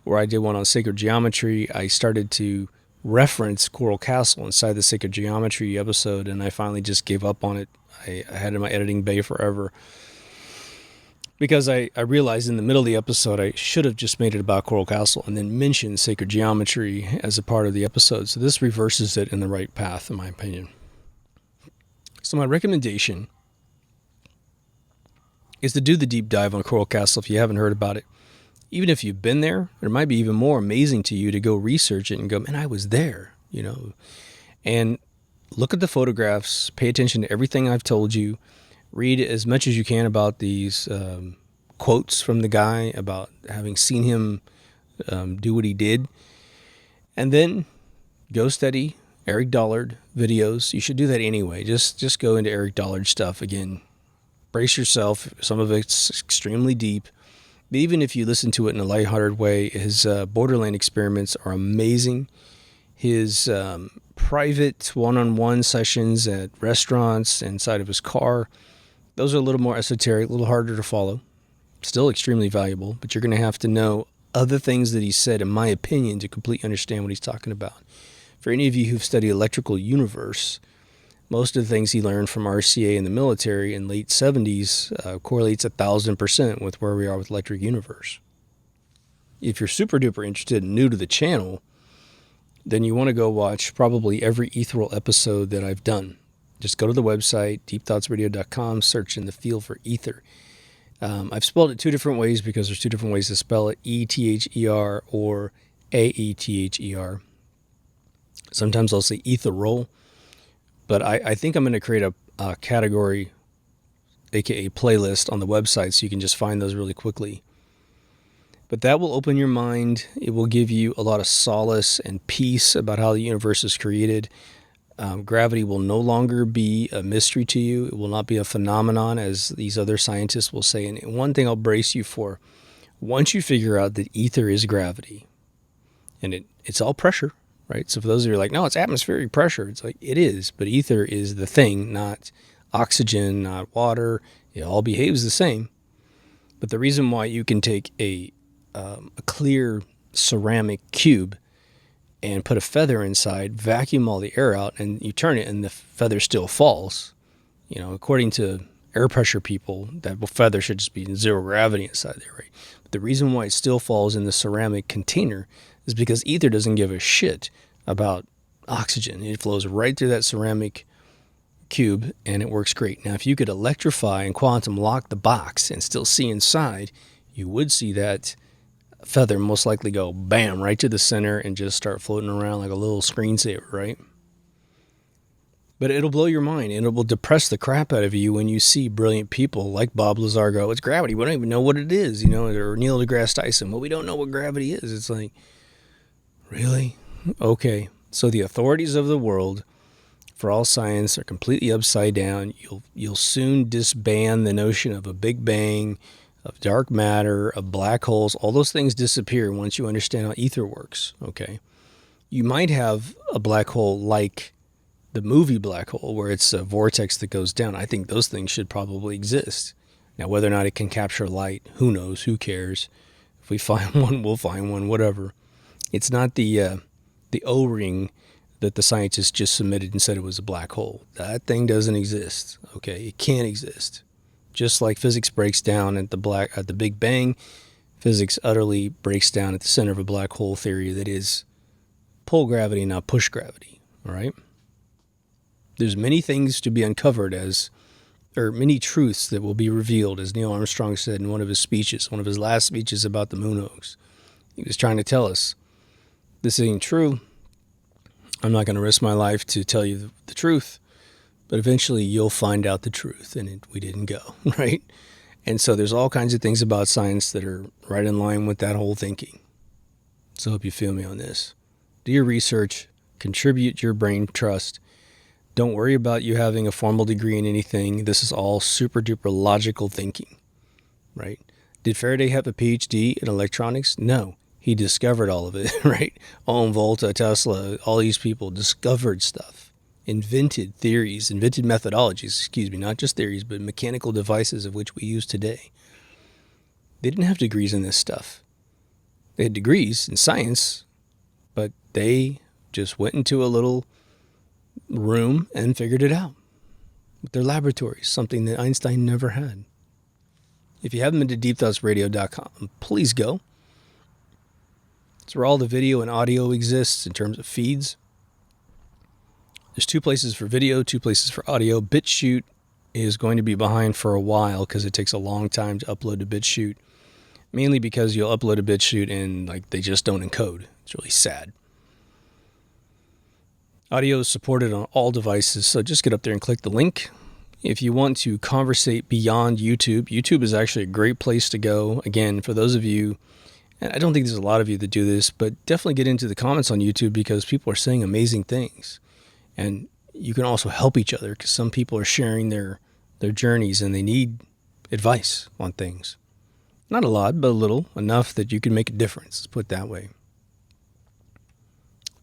where I did one on sacred geometry. I started to reference Coral Castle inside the sacred geometry episode, and I finally just gave up on it. I had it in my editing bay forever. Because I realized in the middle of the episode, I should have just made it about Coral Castle and then mentioned sacred geometry as a part of the episode. So this reverses it in the right path, in my opinion. So my recommendation is to do the deep dive on Coral Castle if you haven't heard about it. Even if you've been there, it might be even more amazing to you to go research it and go, man, I was there, you know. And look at the photographs, pay attention to everything I've told you. Read as much as you can about these quotes from the guy about having seen him do what he did. And then go study Eric Dollard videos. You should do that anyway. Just go into Eric Dollard stuff. Again, brace yourself. Some of it's extremely deep. But even if you listen to it in a lighthearted way, his Borderland experiments are amazing. His private one-on-one sessions at restaurants inside of his car, those are a little more esoteric, a little harder to follow. Still extremely valuable, but you're going to have to know other things that he said, in my opinion, to completely understand what he's talking about. For any of you who've studied electrical universe, most of the things he learned from RCA in the military in late 70s correlates 1,000% with where we are with electric universe. If you're super duper interested and new to the channel, then you want to go watch probably every ethereal episode that I've done. Just go to the website, deepthoughtsradio.com, search in the field for ether. I've spelled it 2 different ways because there's 2 different ways to spell it, E-T-H-E-R or A-E-T-H-E-R. Sometimes I'll say ethereal, but I think I'm going to create a category, aka playlist, on the website so you can just find those really quickly. But that will open your mind. It will give you a lot of solace and peace about how the universe is created. Gravity will no longer be a mystery to you. It will not be a phenomenon, as these other scientists will say. And one thing I'll brace you for, once you figure out that ether is gravity, and it's all pressure, right? So for those of you who are like, no, it's atmospheric pressure. It's like, it is, but ether is the thing, not oxygen, not water. It all behaves the same. But the reason why you can take a clear ceramic cube and put a feather inside, vacuum all the air out, and you turn it and the feather still falls. You know, according to air pressure people, that feather should just be in zero gravity inside there, right? But the reason why it still falls in the ceramic container is because ether doesn't give a shit about oxygen. It flows right through that ceramic cube and it works great. Now, if you could electrify and quantum lock the box and still see inside, you would see that feather most likely go bam right to the center and just start floating around like a little screensaver, right? But it'll blow your mind, and it will depress the crap out of you when you see brilliant people like Bob Lazar go, it's gravity. We don't even know what it is, or Neil deGrasse Tyson. Well, we don't know what gravity is. It's like, really? Okay. So the authorities of the world for all science are completely upside down. You'll soon disband the notion of a Big Bang, of dark matter, of black holes. All those things disappear once you understand how ether works, okay? You might have a black hole like the movie Black Hole, where it's a vortex that goes down. I think those things should probably exist. Now, whether or not it can capture light, who knows? Who cares? If we find one, we'll find one, whatever. It's not the O-ring that the scientists just submitted and said it was a black hole. That thing doesn't exist, okay? It can't exist. Just like physics breaks down at the Big Bang, physics utterly breaks down at the center of a black hole theory that is pull gravity, not push gravity, all right? There's many things to be uncovered or many truths that will be revealed, as Neil Armstrong said in one of his last speeches about the moon hoax. He was trying to tell us, this ain't true. I'm not going to risk my life to tell you the truth, but eventually you'll find out the truth, and we didn't go, right? And so there's all kinds of things about science that are right in line with that whole thinking. So I hope you feel me on this. Do your research, contribute your brain trust. Don't worry about you having a formal degree in anything. This is all super duper logical thinking, right? Did Faraday have a PhD in electronics? No. He discovered all of it, right? Ohm, Volta, Tesla, all these people discovered stuff, invented theories, invented methodologies, not just theories, but mechanical devices of which we use today. They didn't have degrees in this stuff. They had degrees in science, but they just went into a little room and figured it out with their laboratories, something that Einstein never had. If you haven't been to deepthoughtsradio.com, please go. It's where all the video and audio exists in terms of feeds. There's 2 places for video, 2 places for audio. BitChute is going to be behind for a while because it takes a long time to upload to BitChute, mainly because you'll upload to BitChute and they just don't encode. It's really sad. Audio is supported on all devices, so just get up there and click the link. If you want to conversate beyond YouTube, YouTube is actually a great place to go. Again, for those of you, and I don't think there's a lot of you that do this, but definitely get into the comments on YouTube because people are saying amazing things. And you can also help each other because some people are sharing their journeys and they need advice on things. Not a lot, but a little, enough that you can make a difference, let's put it that way.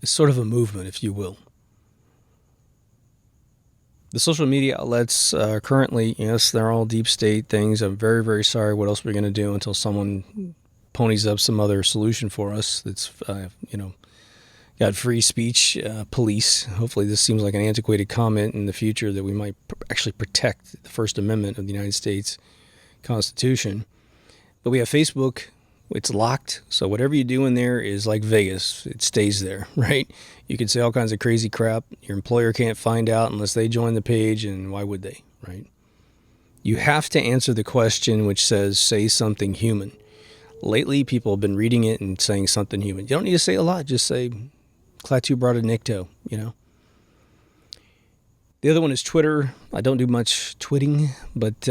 It's sort of a movement, if you will. The social media outlets are currently, yes, they're all deep state things. I'm very, very sorry. What else we're going to do until someone ponies up some other solution for us that's, got free speech police. Hopefully this seems like an antiquated comment in the future that we might actually protect the First Amendment of the United States Constitution. But we have Facebook. It's locked, so whatever you do in there is like Vegas. It stays there, right? You can say all kinds of crazy crap. Your employer can't find out unless they join the page, and why would they, right? You have to answer the question which says, say something human. Lately, people have been reading it and saying something human. You don't need to say a lot. Just say, Klaatu Brada Nikto, The other one is Twitter. I don't do much twitting, but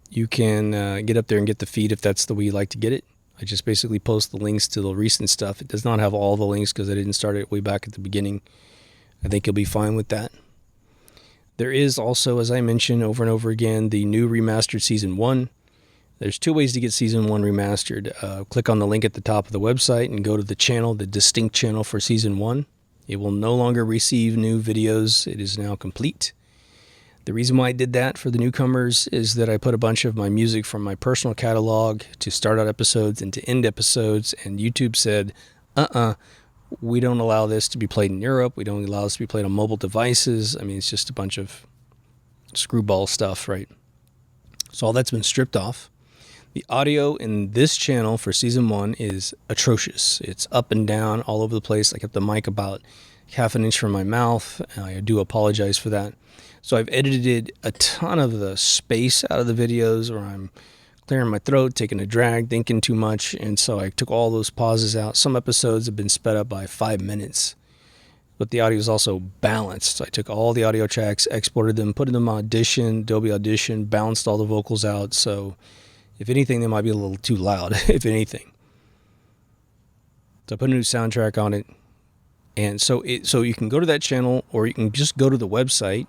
you can get up there and get the feed if that's the way you like to get it. I just basically post the links to the recent stuff. It does not have all the links because I didn't start it way back at the beginning. I think you'll be fine with that. There is also, as I mentioned over and over again, the new remastered Season 1. There's 2 ways to get Season 1 remastered. Click on the link at the top of the website and go to the channel, the distinct channel for Season 1. It will no longer receive new videos. It is now complete. The reason why I did that for the newcomers is that I put a bunch of my music from my personal catalog to start out episodes and to end episodes, and YouTube said, we don't allow this to be played in Europe. We don't allow this to be played on mobile devices. I mean, it's just a bunch of screwball stuff, right? So all that's been stripped off. The audio in this channel for Season 1 is atrocious. It's up and down all over the place. I kept the mic about half an inch from my mouth. I do apologize for that. So I've edited a ton of the space out of the videos, or I'm clearing my throat, taking a drag, thinking too much, and so I took all those pauses out. Some episodes have been sped up by 5 minutes, but the audio is also balanced. I took all the audio tracks, exported them, put them on Audition, Adobe Audition, balanced all the vocals out. So if anything, they might be a little too loud, if anything. So I put a new soundtrack on it. And so you can go to that channel, or you can just go to the website,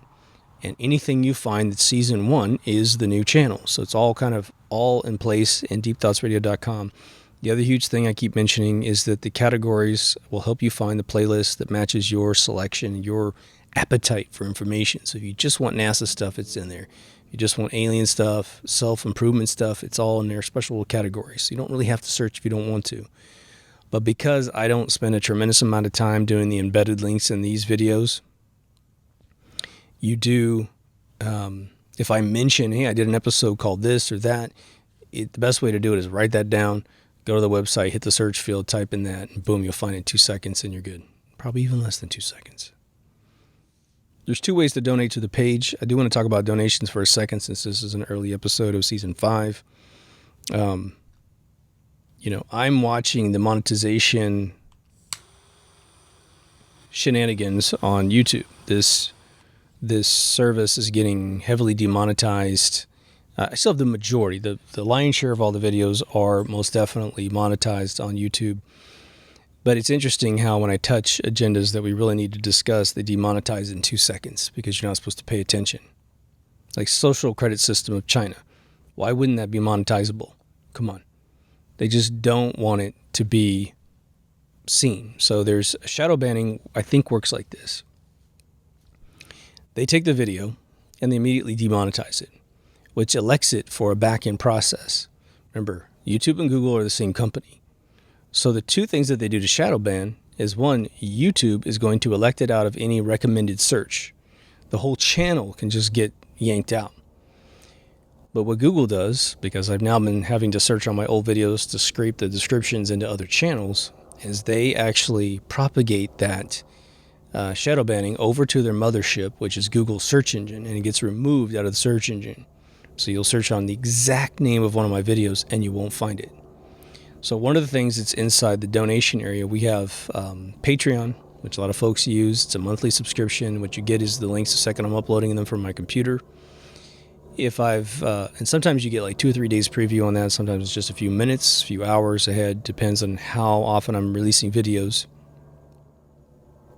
and anything you find that season 1 is the new channel. So it's all kind of all in place in deepthoughtsradio.com. The other huge thing I keep mentioning is that the categories will help you find the playlist that matches your selection, your appetite for information. So if you just want NASA stuff, it's in there. If you just want alien stuff, self-improvement stuff, it's all in their special categories. So you don't really have to search if you don't want to. But because I don't spend a tremendous amount of time doing the embedded links in these videos, you do, if I mention, hey, I did an episode called this or that, the best way to do it is write that down. Go to the website, hit the search field, type in that, and boom, you'll find it in 2 seconds, and you're good. Probably even less than 2 seconds. There's 2 ways to donate to the page. I do want to talk about donations for a second, since this is an early episode of Season 5. I'm watching the monetization shenanigans on YouTube. This service is getting heavily demonetized. I still have the majority. The lion's share of all the videos are most definitely monetized on YouTube. But it's interesting how when I touch agendas that we really need to discuss, they demonetize in 2 seconds because you're not supposed to pay attention. Like social credit system of China. Why wouldn't that be monetizable? Come on. They just don't want it to be seen. So there's shadow banning, I think, works like this. They take the video and they immediately demonetize it, which elects it for a back-end process. Remember, YouTube and Google are the same company. So the 2 things that they do to shadow ban is, 1, YouTube is going to elect it out of any recommended search. The whole channel can just get yanked out. But what Google does, because I've now been having to search on my old videos to scrape the descriptions into other channels, is they actually propagate that shadow banning over to their mothership, which is Google's search engine, and it gets removed out of the search engine. So you'll search on the exact name of one of my videos and you won't find it. So one of the things that's inside the donation area, we have Patreon, which a lot of folks use. It's a monthly subscription. What you get is the links the second I'm uploading them from my computer. And sometimes you get like 2 or 3 days preview on that. Sometimes it's just a few minutes, a few hours ahead. Depends on how often I'm releasing videos.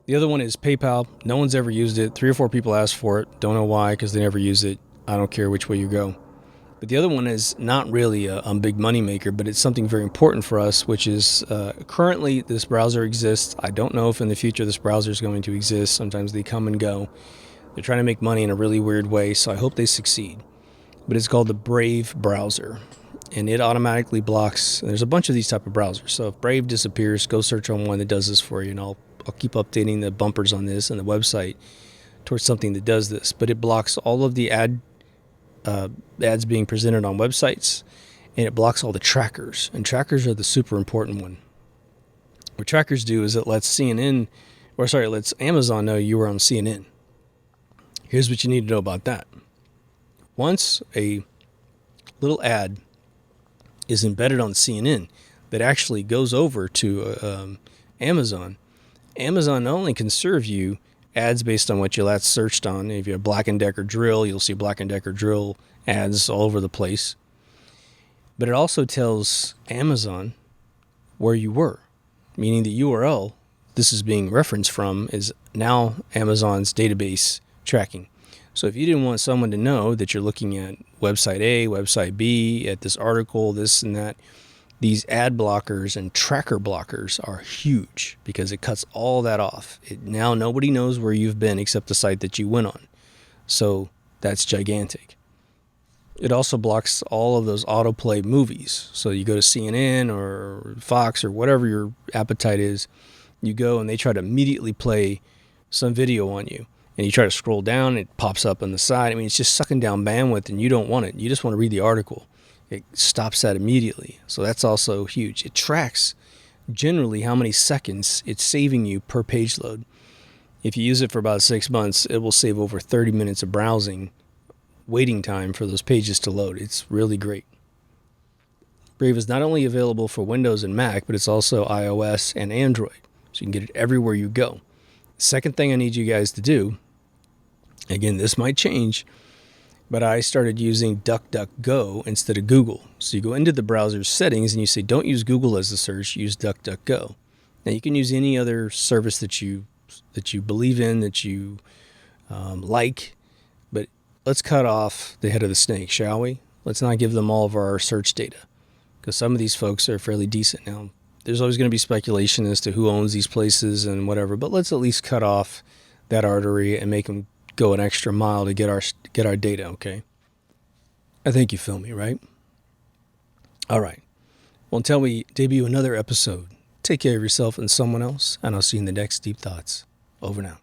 The other one is PayPal. No one's ever used it. 3 or 4 people asked for it. Don't know why, because they never use it. I don't care which way you go. But the other one is not really a big money maker, but it's something very important for us, which is currently this browser exists. I don't know if in the future this browser is going to exist. Sometimes they come and go. They're trying to make money in a really weird way, so I hope they succeed. But it's called the Brave browser, and it automatically blocks. There's a bunch of these type of browsers. So if Brave disappears, go search on one that does this for you, and I'll keep updating the bumpers on this and the website towards something that does this. But it blocks all of the ads being presented on websites, and it blocks all the trackers. And trackers are the super important one. What trackers do is it lets lets Amazon know you were on CNN. Here's what you need to know about that. Once a little ad is embedded on CNN that actually goes over to Amazon, Amazon not only can serve you ads based on what you last searched on. If you have Black & Decker drill, you'll see Black & Decker drill ads all over the place. But it also tells Amazon where you were, meaning the URL this is being referenced from is now Amazon's database tracking. So if you didn't want someone to know that you're looking at website A, website B, at this article, this and that, these ad blockers and tracker blockers are huge because it cuts all that off. Now nobody knows where you've been except the site that you went on. So that's gigantic. It also blocks all of those autoplay movies. So you go to CNN or Fox or whatever your appetite is, you go and they try to immediately play some video on you. And you try to scroll down, it pops up on the side. I mean, it's just sucking down bandwidth and you don't want it. You just want to read the article. It stops that immediately. So that's also huge. It tracks generally how many seconds it's saving you per page load. If you use it for about 6 months, it will save over 30 minutes of browsing waiting time for those pages to load. It's really great. Brave is not only available for Windows and Mac, but it's also iOS and Android. So you can get it everywhere you go. Second thing I need you guys to do, again, this might change, but I started using DuckDuckGo instead of Google. So you go into the browser settings and you say, don't use Google as the search, use DuckDuckGo. Now you can use any other service that you believe in, that you like, but let's cut off the head of the snake, shall we? Let's not give them all of our search data, because some of these folks are fairly decent. Now, there's always going to be speculation as to who owns these places and whatever, but let's at least cut off that artery and make them go an extra mile to get our data, okay? I think you feel me, right? All right. Well, until we debut another episode, take care of yourself and someone else, and I'll see you in the next Deep Thoughts. Over now.